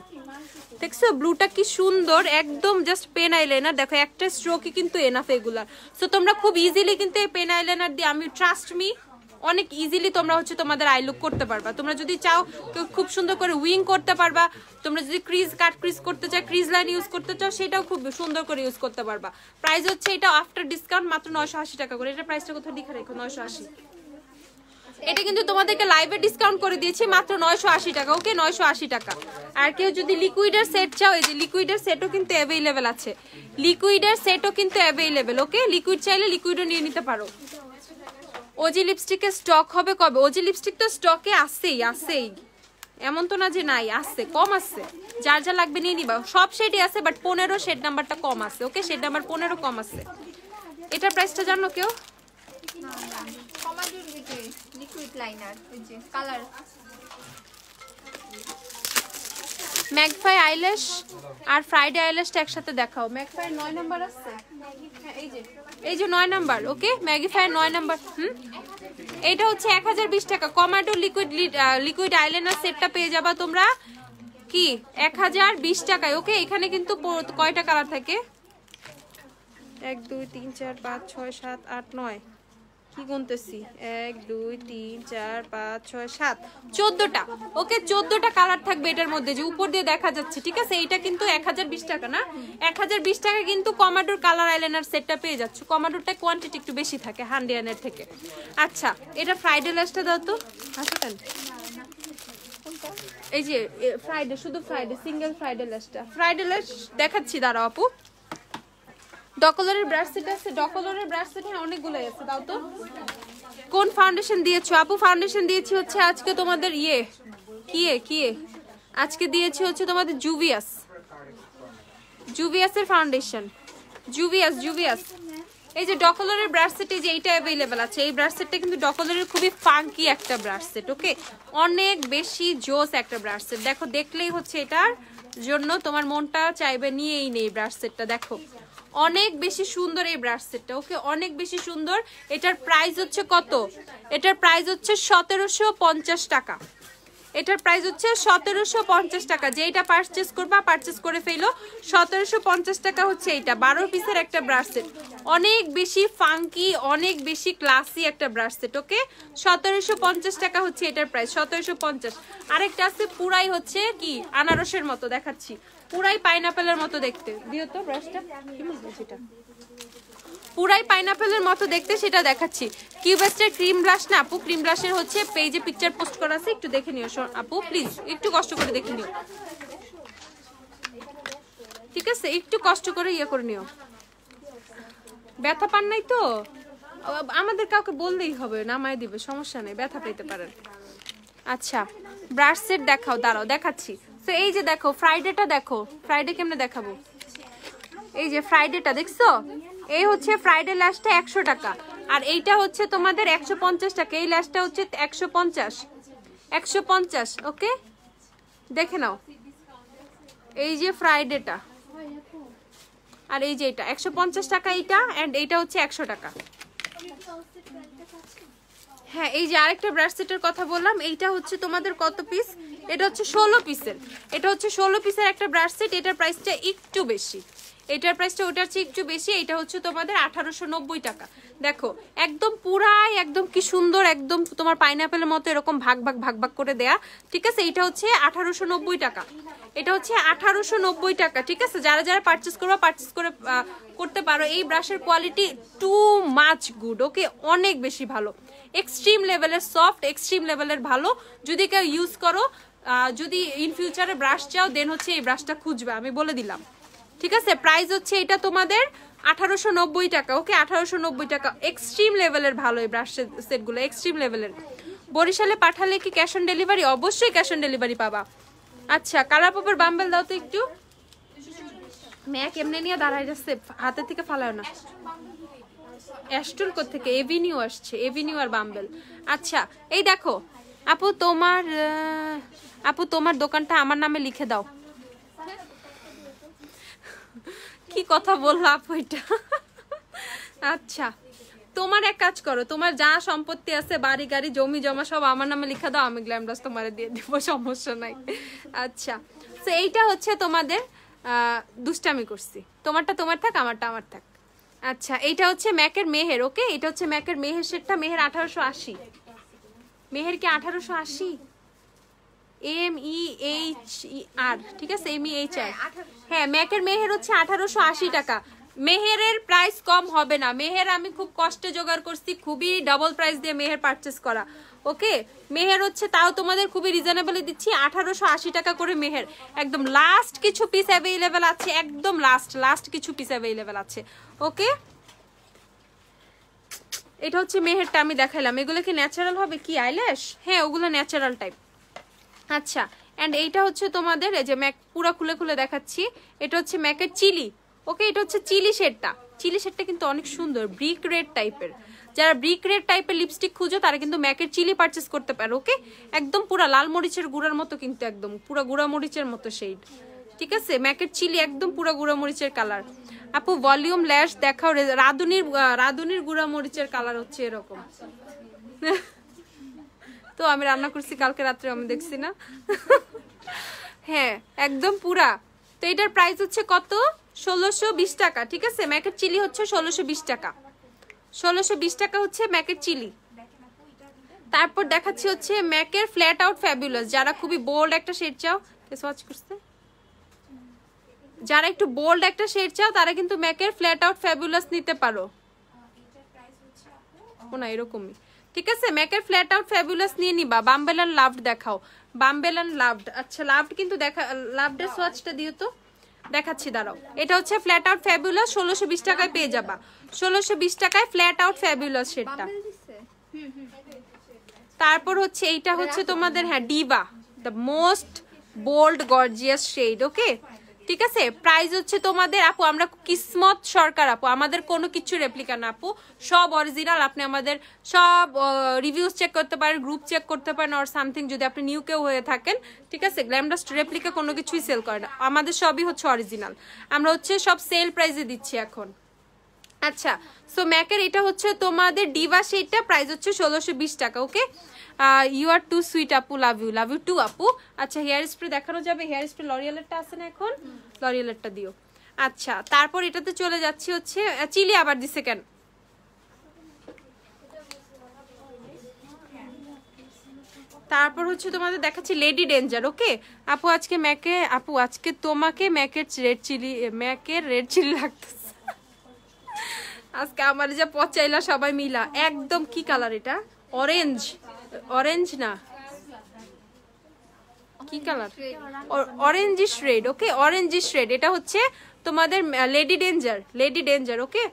দেখছো ব্লুটা কি সুন্দর একদম জাস্ট পেন আইলাইনার দেখো একটা স্ট্রোকই কিন্তু এনাফ এগুলার সো তোমরা খুব ইজিলি কিন্তু এই পেন আইলাইনার দিয়ে আমি ট্রাস্ট মি অনেক ইজিলি তোমরা হচ্ছে তোমাদের আই লুক করতে পারবা তোমরা যদি চাও খুব সুন্দর করে উইং করতে পারবা তোমরা যদি ক্রিজ কাট ক্রিজ করতে চাও ক্রিজ লাইন ইউজ করতে চাও সেটাও খুব সুন্দর করে ইউজ করতে পারবা প্রাইস হচ্ছে এটা আফটার ডিসকাউন্ট মাত্র 980 টাকা করে এটা প্রাইসটা কোথায় লিখে রাখো 980 এটা কিন্তু তোমাদেরকে লাইভে ডিসকাউন্ট করে দিয়েছি মাত্র 980 টাকা ওকে 980 টাকা আর কেউ যদি লিকুইডের সেট চাও এই যে লিকুইডের সেটও কিন্তু অ্যাভেলেবেল আছে লিকুইডের সেটও কিন্তু অ্যাভেলেবেল ওকে লিকুইড চাইলে লিকুইডও নিয়ে নিতে পারো ওজি লিপস্টিকের স্টক হবে কবে ওজি লিপস্টিক তো স্টকে আছেই এমন তো না যে নাই আছে কম আছে যার যা লাগবে নিয়ে নিবা সব শেডই আছে বাট 15 শেড নাম্বারটা কম আছে ওকে শেড নাম্বার 15 কম আছে এটার প্রাইসটা জানো কেউ কমাডুর ভিতরে লিকুইড লাইনার এই যে কালার ম্যাগফাই আইল্যাশ আর ফ্রাইডে আইল্যাশটা একসাথে দেখাও ম্যাগফাই 9 নাম্বার আছে এই যে 9 নাম্বার ওকে ম্যাগফাই 9 নাম্বার এটা হচ্ছে 1020 টাকা কমাডো লিকুইড আইলাইনার সেটটা পেয়ে যাবা তোমরা কি 1020 টাকায় ওকে এখানে কিন্তু কয়টা কালার থাকে 1 2 3 4 5 6 7 8 9 কি গুনতেছি 1 2 3 4 5 6 7 14টা ওকে 14টা কালার থাকবে এটার মধ্যে যে উপর দিয়ে দেখা যাচ্ছে ঠিক আছে এটা কিন্তু 1020 টাকা না 1020 টাকা কিন্তু কমাডোর কালার আইলাইনার সেটটা পেয়ে যাচ্ছে কমাডোরটা কোয়ান্টিটি একটু বেশি থাকে হান্ডিয়ানের থেকে আচ্ছা এটা ফ্রাইডে ল্যাশটা দাও তো আচ্ছা কেন এই যে ফ্রাইডে শুধু ফ্রাইডে সিঙ্গেল ফ্রাইডে ল্যাশটা ফ্রাইডে ল্যাশ দেখাচ্ছি দাঁড়াও আপু ডকলারের ব্রাশ সেট আছে, ডকলারের ব্রাশ সেট অনেকগুলো আছে, দাও তো। কোন ফাউন্ডেশন দিয়েছো আপু? ফাউন্ডেশন দিয়েছি হচ্ছে আজকে তোমাদের কি আজকে দিয়েছি হচ্ছে তোমাদের জুভিয়াসের ফাউন্ডেশন, জুভিয়াস। এই যে ডকলারের ব্রাশ সেট, এই যে এইটা অ্যাভেলেবেল আছে। এই ব্রাশ সেটটা কিন্তু ডকলারের খুবই ফাঙ্কি একটা ব্রাশ সেট, ওকে, অনেক বেশি জোস একটা ব্রাশ সেট। দেখো, দেখলেই হচ্ছে এটার জন্য তোমার মনটা চাইবে নিয়েই নেই ব্রাশ সেটটা। দেখো অনেক বেশি সুন্দর এই ব্রাশ সেটটা, ওকে, অনেক বেশি সুন্দর। এটার প্রাইস হচ্ছে কত? এটার প্রাইস হচ্ছে 1750 টাকা। এটার প্রাইস হচ্ছে 1750 টাকা। যেটা পারচেস করবা পারচেস করে ফেলো। 1750 টাকা হচ্ছে এইটা 12 পিসের একটা ব্রাশ সেট, অনেক বেশি ফাঙ্কি, অনেক বেশি ক্লাসি একটা ব্রাশ সেট, ওকে। 1750 টাকা হচ্ছে এটার প্রাইস, 1750। আরেকটা আছে পুরাই হচ্ছে কি আনারসের মতো, দেখাচ্ছি, পুরাই পাইনাপেলের মতো দেখতে। দিও তো ব্রাশটা, সেটা পুরাই পাইনাপেলের মতো দেখতে, সেটা দেখাচ্ছি। কিউবেস্টের ক্রিম ব্লাশ না আপু, ক্রিম ব্লাশের হচ্ছে পেজে পিকচার পোস্ট করা আছে, একটু দেখে নিও আপু প্লিজ, একটু কষ্ট করে দেখে নিও, ঠিক আছে? একটু কষ্ট করে ইয়ে করে নিও। ব্যথা পান নাই তো? আমাদের কাউকে বললেই হবে, নামায় দিবে, সমস্যা নেই, ব্যথা পেতে পারেন। আচ্ছা, ব্রাশ সেট দেখাও, দাঁড়াও দেখাচ্ছি। তো এই যে দেখো ফ্রাইডেটা, দেখো ফ্রাইডে কেমনে দেখাবো। এই যে ফ্রাইডেটা দেখছো, এই হচ্ছে ফ্রাইডে ল্যাশটা 100 টাকা, আর এইটা হচ্ছে তোমাদের 150 টাকা। এই ল্যাশটা হচ্ছে 150, ওকে, দেখে নাও। এই যে ফ্রাইডেটা, আর এই যে এটা 150 টাকা এইটা, এন্ড এইটা হচ্ছে 100 টাকা। হ্যাঁ, এই যে আরেকটা ব্রাশ সেটের কথা বললাম, এইটা হচ্ছে তোমাদের কত পিস? এটা হচ্ছে 16 পিসের। এটা হচ্ছে 16 পিসের একটা ব্রাশ সেট। এটার প্রাইসটা একটু বেশি, এটার প্রাইসটা ওটার চেয়ে একটু বেশি। এটা হচ্ছে তোমাদের 1890 টাকা। দেখো একদম পুরাই একদম কি সুন্দর, একদম তোমার পাইনাপেলের মতো এরকম ভাগ ভাগ করে দেয়া, ঠিক আছে? এটা হচ্ছে 1890 টাকা। এটা হচ্ছে 1890 টাকা, ঠিক আছে? যারা যারা পারচেস করবে পারচেস করতে পারো। এই ব্রাশের কোয়ালিটি টু মাচ গুড, ওকে, অনেক বেশি ভালো, এক্সট্রিম লেভেলের সফট, এক্সট্রিম লেভেলের ভালো। যদি কেউ ইউজ করো, যদি ইন ফিউচারে ব্রাশ চাও, দেন হচ্ছে এই ব্রাশটা খুঁজবে, আমি বলে দিলাম, ঠিক আছে? প্রাইস হচ্ছে এটা তোমাদের 1890 টাকা, ওকে, 1890 টাকা। এক্সট্রিম লেভেলের ভালো এই ব্রাশ সেটগুলো, এক্সট্রিম লেভেলের। বরিশালে পাঠালে কি ক্যাশ অন ডেলিভারি? অবশ্যই ক্যাশ অন ডেলিভারি পাবা। আচ্ছা, কালার পপের বাম্বেল দাও তো একটু। ম্যাক এমনি নিয়ে দাঁড়াই যাচ্ছে, হাতে থেকে ফালায় না। অ্যাস্টুল থেকে এভিনিউ আসছে, এভিনিউ আর বাম্বেল। আচ্ছা, এই দেখো আপু, তোমার দোকানটা আমার নামে লিখে দাও। কি কথা বললো আপু এটা? আচ্ছা, তোমার এক কাজ করো, তোমার যা সম্পত্তি আছে, বাড়ি গাড়ি জমি জমা সব আমার নামে লিখে দাও, আমি গ্ল্যামডাস তোমারে দিয়ে দিব, সমস্যা নাই। আচ্ছা, তো এইটা হচ্ছে তোমাদের দুষ্টামি করছি, তোমারটা তোমার থাক, আমারটা আমার থাক। আচ্ছা, এইটা হচ্ছে ম্যাকের মেহের, ওকে, এটা হচ্ছে ম্যাকের মেহের সেটটা। মেহের 1880, মেহের কি 1880? MEHER, ঠিক আছে, MEHR। হ্যাঁ, ম্যাকের মেহের হচ্ছে 1880 টাকা। মেহেরের প্রাইস কম হবে না। মেহের আমি খুব কষ্টে জোগাড় করছি, খুবই ডাবল প্রাইস দিয়ে মেহের পারচেস করা, ওকে। মেহের হচ্ছে তাও তোমাদের খুবই রিজনেবলে দিচ্ছি, 1880 টাকা করে মেহের। একদম লাস্ট কিছু পিস অ্যাভেলেবেল আছে, একদম লাস্ট কিছু পিস অ্যাভেলেবেল আছে, ওকে। এটা হচ্ছে মেহেরটা আমি দেখাইলাম। এগুলো কি ন্যাচারাল হবে কি আইল্যাশ? হ্যাঁ, ওগুলো ন্যাচারাল টাইপ। আচ্ছা, এন্ড এইটা হচ্ছে তোমাদের, এই যে ম্যাক পুরো খুলে দেখাচ্ছি, এটা হচ্ছে ম্যাকের চিলি, ওকে। এটা হচ্ছে চিলি শেডটা, চিলি শেডটা কিন্তু অনেক সুন্দর, ব্রিক রেড টাইপের। যারা ব্রিক রেড টাইপের লিপস্টিক খুঁজো তারা কিন্তু ম্যাকের চিলি পারচেস করতে পারো, ওকে। একদম পুরা লাল মরিচের গুঁড়ার মতো, কিন্তু একদম পুরা গুঁড়া মরিচের মতো শেড, ঠিক আছে? ম্যাকের চিলি একদম পুরা গুঁড়া মরিচের কালার। আপু ভলিউম ল্যাশ দেখাও। রাধুনির গুঁড়া মরিচের কালার হচ্ছে এরকম। তো আমি রান্না করছি কালকে রাত্রে, আমি দেখছি না। হ্যাঁ, একদম পুরা। তো এটার প্রাইস হচ্ছে কত? 1620 টাকা, ঠিক আছে? ম্যাকের চিলি হচ্ছে 1620 টাকা, 1620 টাকা হচ্ছে ম্যাকের চিলি। তারপর দেখাচ্ছি হচ্ছে ম্যাকের ফ্ল্যাট আউট ফ্যাবুলাস। যারা খুবই বোল্ড একটা শেড চাও, যারা একটু বোল্ড একটা শেড চাও তারা কিন্তু ম্যাকের ফ্ল্যাট আউট ফ্যাবুলাস নিতে পারো, না এরকমই, ঠিক আছে? ম্যাকের ফ্ল্যাট আউট ফ্যাবুলাস নিয়ে নিবা। বাম্বেল এন্ড লাভড দেখাও, বাম্বেল এন্ড লাভড। আচ্ছা, লাভড কিন্তু দেখা, লাভডের সোয়াচটা দিও তো। দেখাচ্ছি দাঁড়াও। এটা হচ্ছে ফ্ল্যাট আউট ফ্যাবুলাস, 1620 টাকায় পেয়ে যাবা। 1620 টাকায় ফ্ল্যাট আউট ফ্যাবুলাস শেডটা। তারপর হচ্ছে এইটা হচ্ছে তোমাদের হ্যাঁ diva, the most bold gorgeous shade. Okay ঠিক আছে, প্রাইস হচ্ছে তোমাদের আপু, আমরা কিসমত সরকার আপু, আমাদের কোনো কিছু রেপ্লিকা না আপু, সব অরিজিনাল। আপনি আমাদের সব রিভিউজ চেক করতে পারেন, গ্রুপ চেক করতে পারেন, অর সামথিং যদি আপনি নিউ কেউ হয়ে থাকেন। ঠিক আছে, গ্ল্যামডাস্ট রেপ্লিকা কোনো কিছুই সেল করে না, আমাদের সবই হচ্ছে অরিজিনাল। আমরা হচ্ছে সব সেল প্রাইসে দিচ্ছি এখন। আচ্ছা, সো ম্যাকের এটা হচ্ছে তোমাদের ডিভা শেডটা, প্রাইস হচ্ছে 1620 টাকা। ওকে, ইউ আর টু সুইট আপু, লাভ ইউ টু আপু। আচ্ছা, হেয়ার স্প্রে দেখানো যাবে? হেয়ার স্প্রে লরিয়ালেরটা আছে না এখন? লরিয়ালেরটা দিও। আচ্ছা, তারপর এটাতে চলে যাচ্ছি হচ্ছে চিলি আবার দিছে কেন? তারপর হচ্ছে তোমাদের দেখাচ্ছি লেডি ডেঞ্জার। ওকে আপু, আজকে ম্যাকে আপু আজকে তোমাকে ম্যাকের রেড চিলি লাগতেছে আজকে আমার যা পচাইলা সবাই মিলা একদম। কি কালার এটা? অরেঞ্জ না কি colour? Orangish red. Okay, orangish red. এটা হচ্ছে তোমাদের লেডি ডেঞ্জার। ওকে,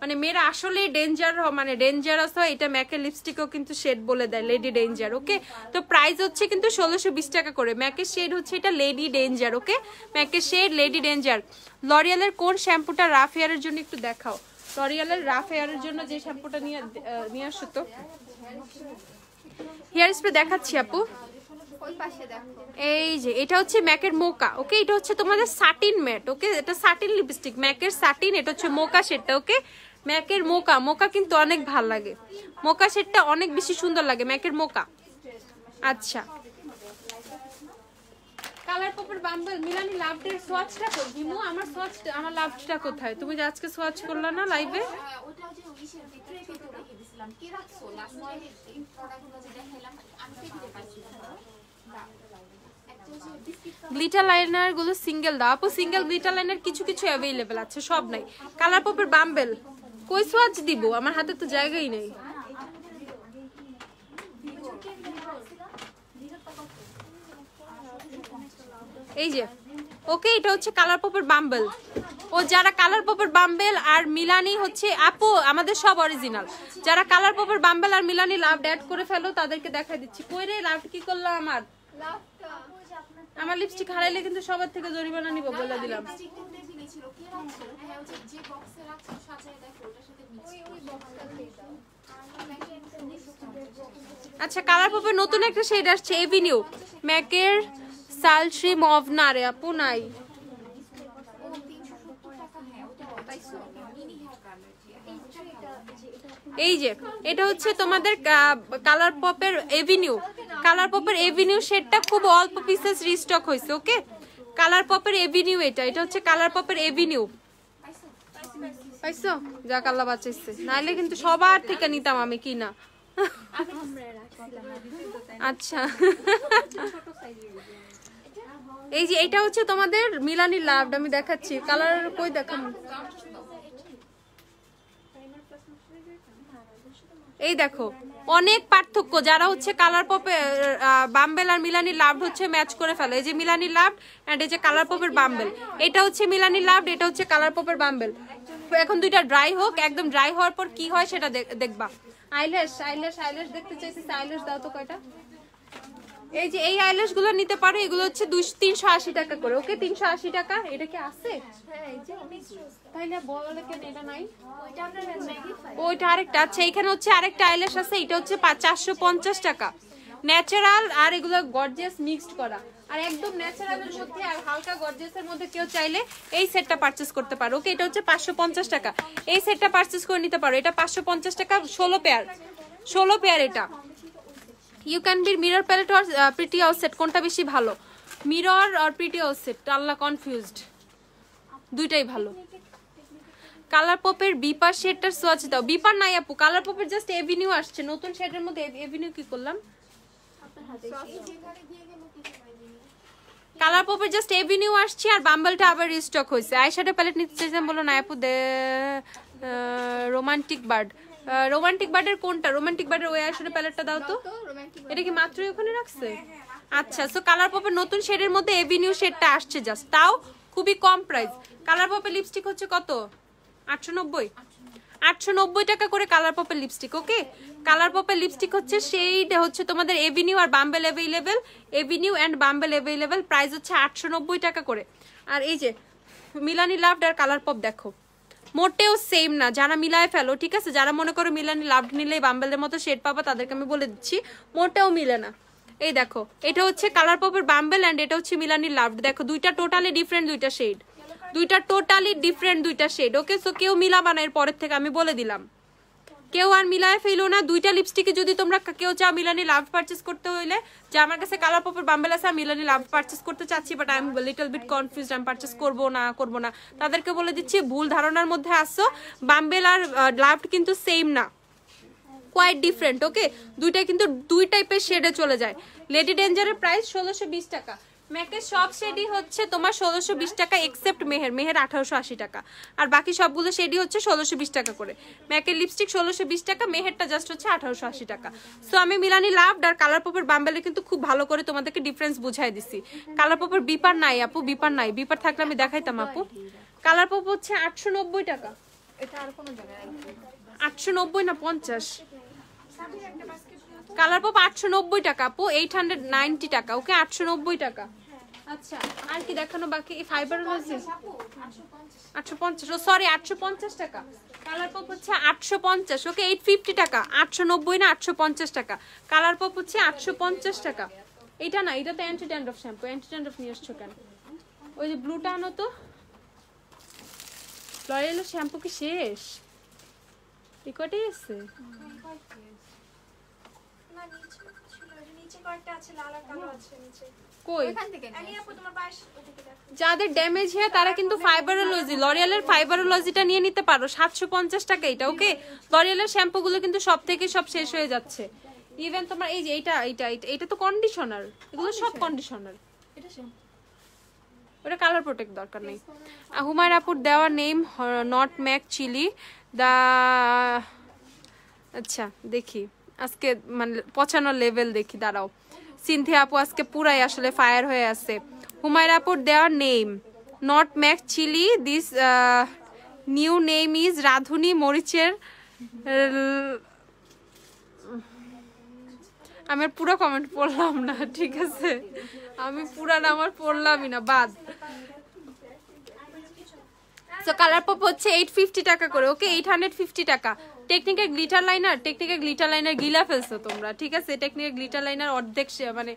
মানে মেয়েরা আসলে ডেঞ্জার, মানে ডেঞ্জারাস হয়। এটা ম্যাকের লিপস্টিকও কিন্তু শেড বলে দেয়, লেডি ডেঞ্জার। ওকে, তো প্রাইস হচ্ছে কিন্তু 1620 টাকা করে। ম্যাকের শেড হচ্ছে এটা লেডি ডেঞ্জার। ওকে, ম্যাকের শেড লেডি ডেঞ্জার। লরিয়ালের কোন শ্যাম্পুটা রাফ হেয়ারের জন্য একটু দেখাও? লরিয়ালের রাফ হেয়ারের জন্য যে শ্যাম্পুটা নিয়ে আসো তো। হেয়ার স্প্রে দেখাচ্ছি আপু, এই যে এটা হচ্ছে ম্যাকের মোকা। ওকে, এটা হচ্ছে তোমাদের সাটিন ম্যাট। ওকে, এটা সাটিন লিপস্টিক, ম্যাকের সাটিন। এটা হচ্ছে মোকা শেডটা। ওকে, ম্যাকের মোকা কিন্তু অনেক ভাল লাগে, মোকা শেডটা অনেক বেশি সুন্দর লাগে, ম্যাকের মোকা। আচ্ছা, কালার পপের বাম্বল মিলানি লাভডের সোয়াচটা কই দিমু? আমার লাভটা কোথায়? তুমি যে আজকে সোয়াচ করলা না লাইভে? ওটা যে ওইশের ভিতরে রেখে দিয়েছিলাম, কি রাখছো লাস্ট টাইম এই প্রোডাক্টগুলো যে দেখাইলাম আমি পেতে পাইছি না। গ্লিটার লাইনার গুলো সিঙ্গেল দাও আপু, সিঙ্গেল গ্লিটার লাইনার কিছু কিছু অ্যাভেলেবেল আছে, সব নাই। কালার পপের বাম্বেল কই সোয়াচ দিব? আমার হাতে তো জায়গাই নেই। এই যে ওকে, এটা হচ্ছে কালার পপের বাম্বেল। ও যারা কালার পপের বাম্বেল আর মিলানি হচ্ছে আপু আমাদের সব অরিজিনাল। যারা কালার পপের বাম্বেল আর মিলানি লাভ অ্যাড করে ফেলো তাদেরকে দেখাই দিচ্ছি। কই রে লাভ কি করলো? আমার লিপস্টিক হারাইলে কিন্তু সবার থেকে জরিমানা নিব বলে দিলাম। আচ্ছা, কালার পপের নতুন একটা শেড আসছে, এভিনিউ। ম্যাকের সালট্রি মভ না রে আপু, নাই। এই যে এটা হচ্ছে তোমাদের কালার পপের এভিনিউ। কালার পপের এভিনিউ শেডটা খুব অল্প পিসেস রিস্টক হয়েছে। ওকে, কালার পপের এভিনিউ এটা হচ্ছে কালার পপের এভিনিউ। পাইছো? যা কাল্লা বাঁচাইছে, নাইলে কিন্তু সবার থেকে নিতাম আমি কিনা। আচ্ছা, এই যে এটা হচ্ছে তোমাদের মিলানি লাভ, আমি দেখাচ্ছি। কালার কই দেখাম? এই দেখো অনেক পার্থক্য। যারা হচ্ছে কালার পপে বাম্বেল আর মিলানি লাভ হচ্ছে ম্যাচ করে ফেলে। এই যে মিলানি লাভ এন্ড এই যে কালার পপের বাম্বেল, এটা হচ্ছে মিলানি লাভ, এটা হচ্ছে কালার পপের বাম্বেল। এখন দুইটা ড্রাই হোক, একদম ড্রাই হওয়ার পর কি হয় সেটা দেখবা। আইল্যাশ দেখতে চাইছি, আইল্যাশ দাও তো কয়টা। এই যে এই আইল্যাশ গুলো নিতে পারো, এগুলো হচ্ছে 380 টাকা করে। ওকে, 380 টাকা। এটা কি আছে? তাইলে বলে কেন এটা নাই? ওইটা আরেকটা। আচ্ছা, এখানে হচ্ছে আরেকটা আইল্যাশ আছে, এটা হচ্ছে 450 টাকা। ন্যাচারাল আর এগুলো গর্জিয়াস মিক্সড করা। আর একদম ন্যাচারালের মধ্যে আর হালকা গর্জিয়াসের মধ্যে কেউ চাইলে এই সেটটা পারচেজ করতে পারো। ওকে, এটা হচ্ছে 550 টাকা। এই সেটটা পারচেজ করে নিতে পারো। এটা 550 টাকা, 16 পেয়ার। এটা you can be mirror palette or pretty house set, কোনটা বেশি ভালো? মিরর আর প্রিটি হাউস সেট? আল্লাহ কনফিউজড, দুইটাই ভালো। কালার পপের বিপার শেডটার সোয়াচ দাও। বিপার নাই আপু, কালার পপের জাস্ট এভিনিউ আসছে নতুন শেডের মধ্যে। এভিনিউ কি করলাম? কালার পপের জাস্ট এভিনিউ আসছে আর বাম্বলটা আবার রিস্টক হয়েছে। আইশ্যাডো প্যালেট নিতে চাইছিলাম, বলো না আপু দে রোমান্টিক বার্ডের কোনটা? রোমান্টিক বার্ডের ওই আইশ্যাডো প্যালেটটা দাও তো। এটা কি মাত্রই ওখানে রাখছে? আচ্ছা, সো কালার পপের নতুন শেডের মধ্যে এভিনিউ শেডটা আসছে জাস্ট, তাও খুবই কম প্রাইস। কালার পপের লিপস্টিক হচ্ছে কত? 890 890 টাকা করে কালার পপের লিপস্টিক। ওকে, কালার পপের লিপস্টিক হচ্ছে সেইটা হচ্ছে তোমাদের এভিনিউ আর Bumble available, Avenue and Bumble available, price হচ্ছে 890 টাকা করে। আর এই যে মিলানি লাভড আর কালার পপ দেখো মোটেও সেম না, যারা মিলায় ফেলো ঠিক আছে, যারা মনে করো মিলানি লাভড নিলেই বাম্বেলের মতো শেড পাবা তাদেরকে আমি বলে দিচ্ছি মোটেও মিলে না। এই দেখো এটা হচ্ছে কালার পপের বাম্বেল অ্যান্ড এটা হচ্ছে মিলানি লাভড, দেখো দুইটা টোটালি ডিফারেন্ট দুইটা শেড, দুইটা টোটালি ডিফারেন্ট দুইটা শেড। ওকে, সো কেউ মিলাবা না এর পরের থেকে, আমি বলে দিলাম কেউ আর মিলায় ফেলো না। দুইটা লিপস্টিকে যদি তোমরা কেউ চাও মিলানি লাভ পারচেস করতে হইলে, যে আমার কাছে কালার পপের বাম্বেল আছে মিলানি লাভ পারচেস করতে চাচ্ছি but I am little bit confused, আমি পারচেস করবো না, তাদেরকে বলে দিচ্ছি ভুল ধারণার মধ্যে আসছো। বাম্বেল আর লাভ কিন্তু সেম না, কোয়াইট ডিফারেন্ট। ওকে, দুইটা কিন্তু দুই টাইপের শেডে চলে যায়। লেডি ডেঞ্জারের প্রাইস 1620 টাকা। ম্যাকের সব শেডই হচ্ছে তোমার 1620 টাকা এক্সেপ্ট মেহের, মেহের 1880 টাকা, আর বাকি সবগুলো শেডই হচ্ছে 1620 টাকা করে। ম্যাকের লিপস্টিক 1620 টাকা, মেহেরটা জাস্ট হচ্ছে 1880 টাকা। সো আমি মিলানি লাভড আর কালার পপের বাম্বেলে কিন্তু খুব ভালো করে তোমাদেরকে ডিফারেন্স বুঝাই দিছি। কালার পপের বিপার নাই আপু, বিপার নাই, বিপার থাকলে আমি দেখাইতাম আপু। কালার পপ হচ্ছে 890 টাকা। এটা আর কোনো জায়গায় 890 না 50? কালার পপ 890 টাকা আপু, 890 টাকা। ওকে, 890 টাকা। আচ্ছা আর কি দেখানো বাকি? ফাইবারোলজি 850, সরি 850 টাকা। কালার পপ হচ্ছে 850। ওকে, 850 টাকা, 890 না 850 টাকা। কালার পপ হচ্ছে 850 টাকা। এটা না, এটা তো anti dandruff shampoo, anti dandruff নিয়ে আসছো কেন? ওই যে ব্লুটা আনো তো। লরিয়ালের শ্যাম্পু কি শেষ? এই কটাই আছে? না নিচে ছিল, নিচে কয়েকটা আছে, লাল আর কালো আছে নিচে। কই? এখান থেকে আমি আপু তোমার পাশ ওদিকে দেখো। যাদের ড্যামেজ হয় তারা কিন্তু ফাইবারোলজি, লরিয়ালের ফাইবারোলজিটা নিয়ে নিতে পারো, 750 টাকা এটা। ওকে, লরিয়ালের শ্যাম্পুগুলো কিন্তু সব থেকে সব শেষ হয়ে যাচ্ছে। ইভেন তোমার এই যে এটা তো কন্ডিশনার, এগুলো সব কন্ডিশনার। এটা শ্যাম্পু, ওটা কালার প্রোটেক্ট দরকার নেই। হুমায়রা আপুর দেওয়া নেম নট ম্যাক চিলি দা। আচ্ছা দেখি আজকে মানে 55 লেভেল দেখি, দাঁড়াও। সিনথিয়া আপু আজকে পুরাই আসলে ফায়ার হয়ে আছে। হুমায়রা আপুর দেওয়া name not MAC chili, this new name is Radhuni মরিচের। আমি পুরো কমেন্ট পড়লাম না, ঠিক আছে, আমি পুরা নাম আর পড়লামই না, বাদ। সো কালার পপ হচ্ছে 850 টাকা করে। ওকে, 850 টাকা। টেকনিকের গ্লিটার লাইনার গিলা ফেলছো তোমরা, ঠিক আছে। টেকনিকের গ্লিটার লাইনার অর্ধেক মানে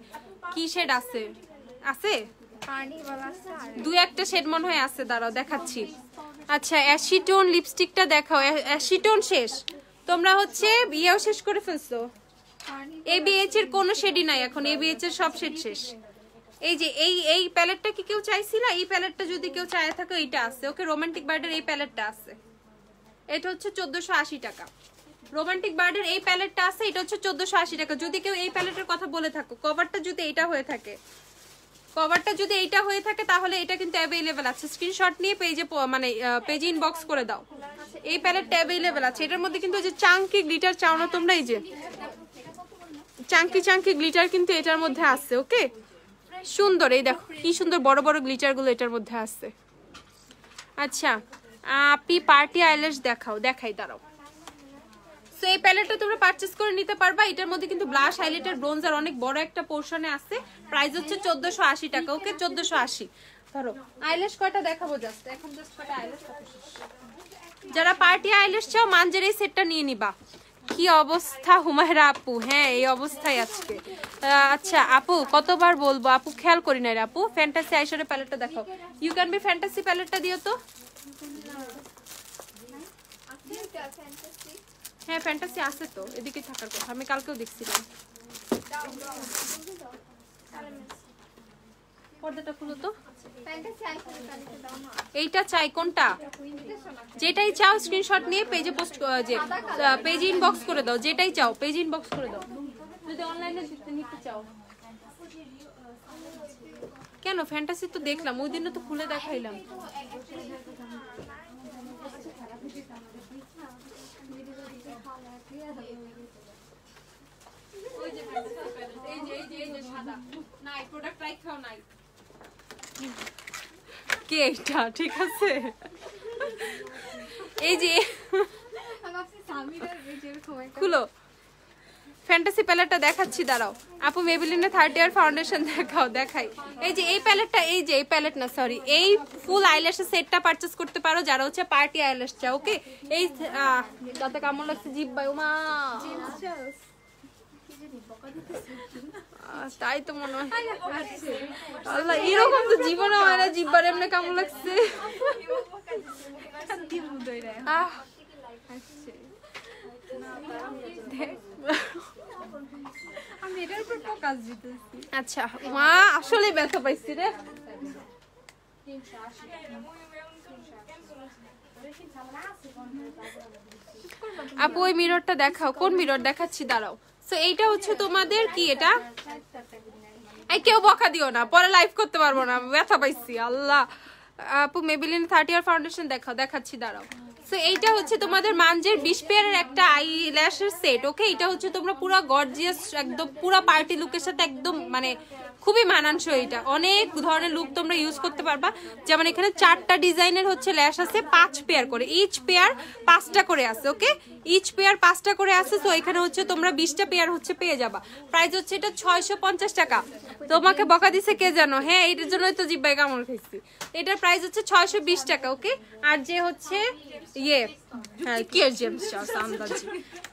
কি শেড আছে কার্নিভাল আছে আর দু একটা শেড মনে হয় আছে, দাঁড়াও দেখাচ্ছি। আচ্ছা অ্যাসিটোন লিপস্টিকটা দেখাও। অ্যাসিটোন শেষ, তোমরা হচ্ছে ইয়েও শেষ করে ফেলছো। এবিএইচ এর কোনো শেডই নাই এখন, এবিএইচ এর সব শেড শেষ। এই যে এই প্যালেটটা কি কেউ চাইছিল? এই প্যালেটটা যদি কেউ চায় থাকে এইটা আছে। ওকে, রোমান্টিক বার্ডের এই প্যালেটটা আছে, এটা হচ্ছে 1480 টাকা। রোমান্টিক বার্ডের এই প্যালেটটা আছে, এটা হচ্ছে 1480 টাকা। যদি কেউ এই প্যালেটের কথা বলে থাকো, কভারটা যদি এইটা হয়ে থাকে, তাহলে এটা কিন্তু অ্যাভেলেবেল আছে। স্ক্রিনশট নিয়ে পেজে মানে পেজে ইনবক্স করে দাও। এই প্যালেটটা অ্যাভেলেবেল আছে। এটার মধ্যে কিন্তু এই যে চাঙ্কি গ্লিটার চাও না তোমরা, এই যে চাঙ্কি গ্লিটার কিন্তু এটার মধ্যে আছে। ওকে, সুন্দর, এই দেখো কি সুন্দর বড় বড় গ্লিটার গুলো এটার মধ্যে আছে। আচ্ছা আপনি পার্টি আইল্যাশ দেখাই দাঁড়াও। সো এই প্যালেটটা তোমরা পারচেজ করে নিতে পারবা। এটার মধ্যে কিন্তু ব্লাশ, হাইলাইটার, ব্রোঞ্জার অনেক বড় একটা পোর্শনে আছে। প্রাইস হচ্ছে 1480 টাকা। ওকে, 1480। ধরো আইল্যাশ কয়টা দেখাবো জাস্ট এখন, জাস্ট কয়টা আইল্যাশ। যারা পার্টি আইল্যাশ চাও মানজের এই সেটটা নিয়ে নিবা। কি অবস্থা হুমায়রা আপু? হ্যাঁ এই অবস্থায় আজকে। আচ্ছা আপু কতবার বলবো, আপু খেয়াল করি না রে আপু। ফ্যান্টাসি আইশ্যাডো প্যালেটটা দেখাও। ইউ ক্যান বি ফ্যান্টাসি প্যালেটটা দিও তো। হ্যাঁ ফ্যান্টাসি আছে তো, এদিকে থাকার কথা, আমি কালকেও দেখছিলাম। পর্দাটা খুলো তো। এইটা চাই কোনটা? যেটাই চাও স্ক্রিনশট নিয়ে পেজে পোস্ট, যে পেজে ইনবক্স করে দাও। যেটাই চাও পেজে ইনবক্স করে দাও। যদি অনলাইনে নিতে চাও। কেন ফ্যান্টাসি তো দেখলাম ওই দিনও তো খুলে দেখাইলাম। কে এটা, ঠিক আছে? এই যে খুলো ফ্যান্টাসি প্যালেটটা দেখাচ্ছি, দাঁড়াও আপু। মেবিলিনের 30 ইয়ার ফাউন্ডেশন দেখাই। এই যে এই প্যালেটটা, এই যে এই প্যালেট না সরি, এই ফুল আইল্যাশের সেটটা পারচেজ করতে পারো যারা হচ্ছে পার্টি আইল্যাশ চাও। ওকে, এই তাতে কেমন লাগছে জিভ ভাই ওমা, তাই তো মনে হয়। আল্লাহ, এরকম তো জীবনে হয় না। জিব্বার এমনি কেমন লাগছে? আচ্ছা মা, আসলে ব্যথা পাইছি রে। আপু ওই মিররটা দেখাও। কোন মিরর দেখাচ্ছি, দাঁড়াও। সো এইটা হচ্ছে তোমাদের কি, এটা এই কেউ বকা দিও না, পরে লাইভ করতে পারবো না, ব্যথা পাইছি। আল্লাহ। আপু মেবিলিন 30 ইয়ার ফাউন্ডেশন দেখাচ্ছি, দাঁড়াও। সো এইটা হচ্ছে তোমাদের মানজের 20 পেয়ারের একটা আইল্যাশের সেট। ওকে, এটা হচ্ছে তোমরা পুরো গর্জিয়াস একদম পুরো পার্টি লুকের সাথে একদম মানে খুবই মানানসই। এটা অনেক ধরনের লুক তোমরা ইউজ করতে পারবা। যেমন এখানে 4টা ডিজাইনের হচ্ছে ল্যাশ আছে, 5 পেয়ার করে, ইচ পেয়ার 5টা করে আছে। ওকে, ইচ পেয়ার 5টা করে আছে। সো এখানে হচ্ছে তোমরা 20টা পেয়ার হচ্ছে পেয়ে যাবা। প্রাইস হচ্ছে এটা 650 টাকা। তোমাকে বকা দিছে কে জানো? হ্যাঁ, এটার জন্যই তো জিব্বাই কামড় খাইছি। এটার প্রাইস হচ্ছে 620 টাকা। ওকে, আর যে হচ্ছে ইয়ে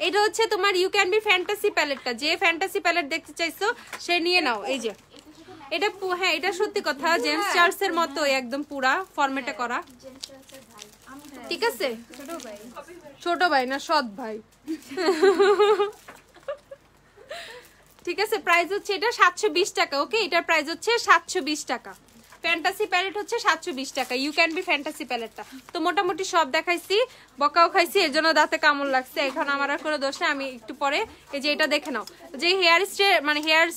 এটা হচ্ছে তোমার ইউ ক্যান বি ফ্যান্টাসি প্যালেটটা। যে ফ্যান্টাসি প্যালেট দেখতে চাইছো সে নিয়ে নাও। এই যে এটা, হ্যাঁ এটা সত্যি কথা, জেমস চার্লসের মতো একদম পুরা ফরম্যাটে করা। ঠিক আছে, ছোট ভাই না সৎ ভাই। ঠিক আছে, প্রাইস হচ্ছে এটা 720 টাকা। ওকে, এটার প্রাইস হচ্ছে 720 টাকা। ফ্যান্টাসি প্যালেট হচ্ছে 720 টাকা, ইউ ক্যান বি ফ্যান্টাসি প্যালেটটা। তো মোটামুটি সব দেখাইছি, বকাও খাইছি, এর জন্য দাঁতে কামড় লাগছে। এখন আমার আর কোনো দোষ নেই, আমি একটু পরে এই যে এটা দেখে নাও। যে হেয়ার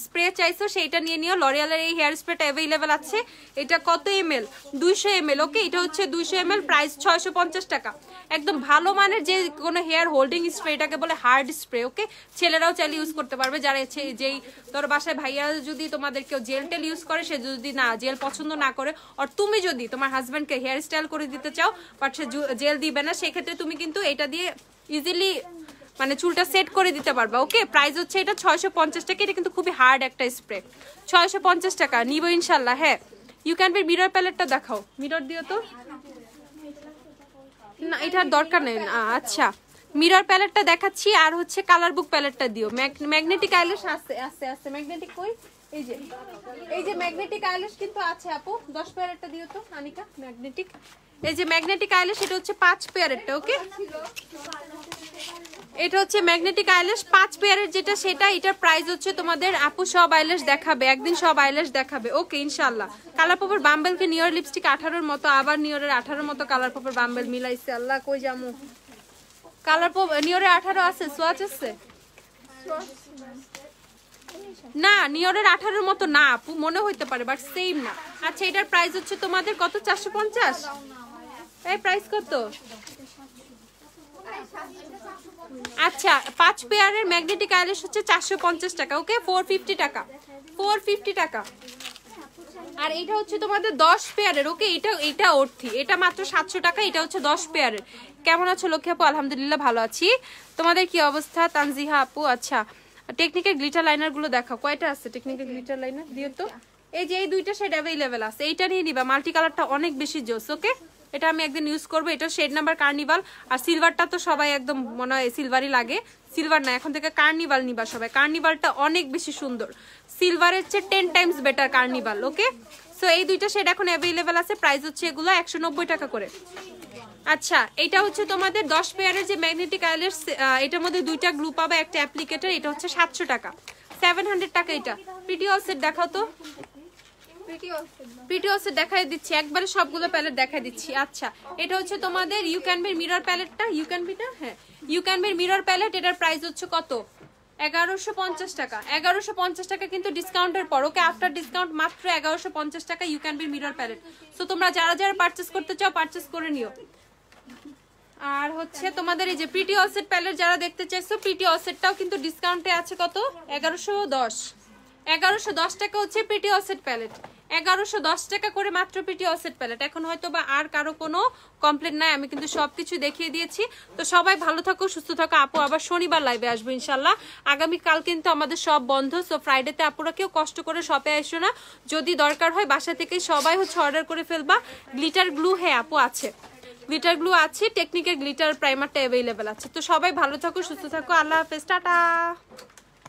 স্প্রে চাইছো সেইটা নিয়ে নিও। লরিয়ালের এই হেয়ার স্প্রেটা অ্যাভেলেবেল আছে। এটা কত ml? 200 ml। ওকে, এটা হচ্ছে 200 ml, প্রাইস 650 টাকা। একদম ভালো মানের যে কোনো হেয়ার হোল্ডিং স্প্রে, এটাকে বলে হার্ড স্প্রে। ওকে, ছেলেরাও চাইলে ইউজ করতে পারবে। যারা যেই তোর বাসায় ভাইয়া যদি তোমাদের কেউ জেল টেল ইউজ করে, সে যদি না জেল পছন্দ না করে, আর তুমি যদি তোমার হাজব্যান্ডকে হেয়ার স্টাইল করে দিতে চাও বাট সে জেল দিবে না, সেক্ষেত্রে তুমি কিন্তু এটা দিয়ে ইজিলি মানে চুলটা সেট করে দিতে পারবা। ওকে, প্রাইস হচ্ছে এটা 650 টাকা। এটা কিন্তু খুবই হার্ড একটা স্প্রে। 650 টাকা নিব ইনশাল্লাহ। হ্যাঁ, ইউ ক্যান বি মিরর প্যালেটটা দেখাও। মিরর দিও তো না, এটার দরকার নেই। আচ্ছা, মিরর প্যালেটটা দেখাচ্ছি। আর হচ্ছে কালার বুক প্যালেটটা দিও। ম্যাগনেটিক আইল্যাশ আছে ম্যাগনেটিক কই? এই যে ম্যাগনেটিক আইল্যাশ কিন্তু আছে আপু। 10 পেয়ারেরটা দিও তো আনিকা। ম্যাগনেটিক, এই যে ম্যাগনেটিক আইল্যাশ, এটা হচ্ছে 5 পেয়ারেরটা। ওকে, এটা হচ্ছে ম্যাগনেটিক আইল্যাশ 5 পেয়ারের যেটা, সেটা এটার প্রাইস হচ্ছে তোমাদের আপু সব আইল্যাশ দেখাবে, একদিন সব আইল্যাশ দেখাবে। ওকে ইনশাআল্লাহ। কালার পপের বাম্বেলকে নিয়র লিপস্টিক 18-র মতো, আবার নিয়রের 18-র মতো কালার পপের বাম্বেল মিলাইছে। আল্লাহ কই জামু, কালার পপ নিয়রের 18 আছে, সোয়াচ আছে না, নিয়রের 18-র মতো না আপু, মনে হইতে পারে বাট সেম না। আচ্ছা, এটার প্রাইস হচ্ছে তোমাদের কত? 450। এই প্রাইস কত? আচ্ছা, 5 পেয়ারের ম্যাগনেটিক আইল্যাশ হচ্ছে 450 টাকা। ওকে, 450 টাকা, 450 টাকা। আর এটা হচ্ছে তোমাদের 10 পেয়ারের। ওকে, এটা অর্থি, এটা মাত্র 700 টাকা। এটা হচ্ছে 10 পেয়ারের। কেমন আছো লক্ষ্মী আপু? আলহামদুলিল্লাহ ভালো আছি। তোমাদের কি অবস্থা? তানজিহা আপু। আচ্ছা, টেকনিক্যাল গ্লিটার লাইনার গুলো দেখাও, কয়টা আছে টেকনিক্যাল গ্লিটার লাইনার দিও তো। এই যে এই দুইটা শেড অ্যাভেলেবেল আছে, এইটা নিয়ে নিবা। মাল্টি কালারটা অনেক বেশি জোস। ওকে, এটা আমি একদিন ইউজ করবো। এটা শেড নাম্বার কার্নিভাল। আর সিলভারটা তো সবাই একদম মনে হয় সিলভারই লাগে। সিলভার না, এখন থেকে কার্নিভাল নিবা সবাই। কার্নিভালটা অনেক বেশি সুন্দর, সিলভারের চেয়ে 10 টাইমস বেটার কার্নিভাল। ওকে, সো এই দুইটা শেড এখন অ্যাভেলেবেল আছে। প্রাইস হচ্ছে এগুলো 190 টাকা করে। আচ্ছা, এটা হচ্ছে তোমাদের 10 পেয়ারের যে ম্যাগনেটিক আইল্যাশ, এটার মধ্যে 2টা গ্লু পাবে, একটা অ্যাপ্লিকেটর। এটা হচ্ছে 700 টাকা, 700 টাকা। এটা প্রিটি অল সেট দেখাও তো। প্রিটি অল সেট দেখাই দিচ্ছি, একবারে সবগুলো প্যালেট দেখাই দিচ্ছি। আচ্ছা, এটা হচ্ছে তোমাদের ইউ ক্যান বি মিরর প্যালেটটা। ইউ ক্যান বিটা, হ্যাঁ you can be mirror palette. এটার প্রাইস হচ্ছে কত? 1150 টাকা। 1150 টাকা কিন্তু ডিসকাউন্টের পর। ওকে, আফটার ডিসকাউন্ট মাত্র 1150 টাকা you can be mirror palette. So তোমরা যারা যারা পারচেস করতে চাও পারচেস করে নিও। আর হচ্ছে তোমাদের এই যে প্রিটি অল সেট প্যালেট যারা দেখতে চাইছো, প্রিটি অল সেটটাও কিন্তু ডিসকাউন্টে আছে। কত? 1110 টাকা হচ্ছে প্রিটি অল সেট প্যালেট। 1110 টাকা করে মাত্র পিটি অসেট প্যালেট। এখন হয়তো বা আর কারো কোনো কমপ্লেন নাই, আমি কিন্তু সবকিছু দেখিয়ে দিয়েছি। তো সবাই ভালো থাকো, সুস্থ থাকো। আপু আবার শনিবার লাইভে আসবো ইনশাল্লাহ। আগামীকাল কিন্তু আমাদের সব বন্ধ, সো ফ্রাইডেতে আপুরা কেউ কষ্ট করে শপে আসো না, যদি দরকার হয় বাসা থেকে সবাই হচ্ছে অর্ডার করে ফেলবা। গ্লিটার গ্লু হ্যাঁ আপু আছে, গ্লিটার গ্লু আছে, টেকনিকের গ্লিটার প্রাইমারটা অ্যাভেলেবেল আছে। তো সবাই ভালো থাকো, সুস্থ থাকো, আল্লাহ হাফেজ, টাটা।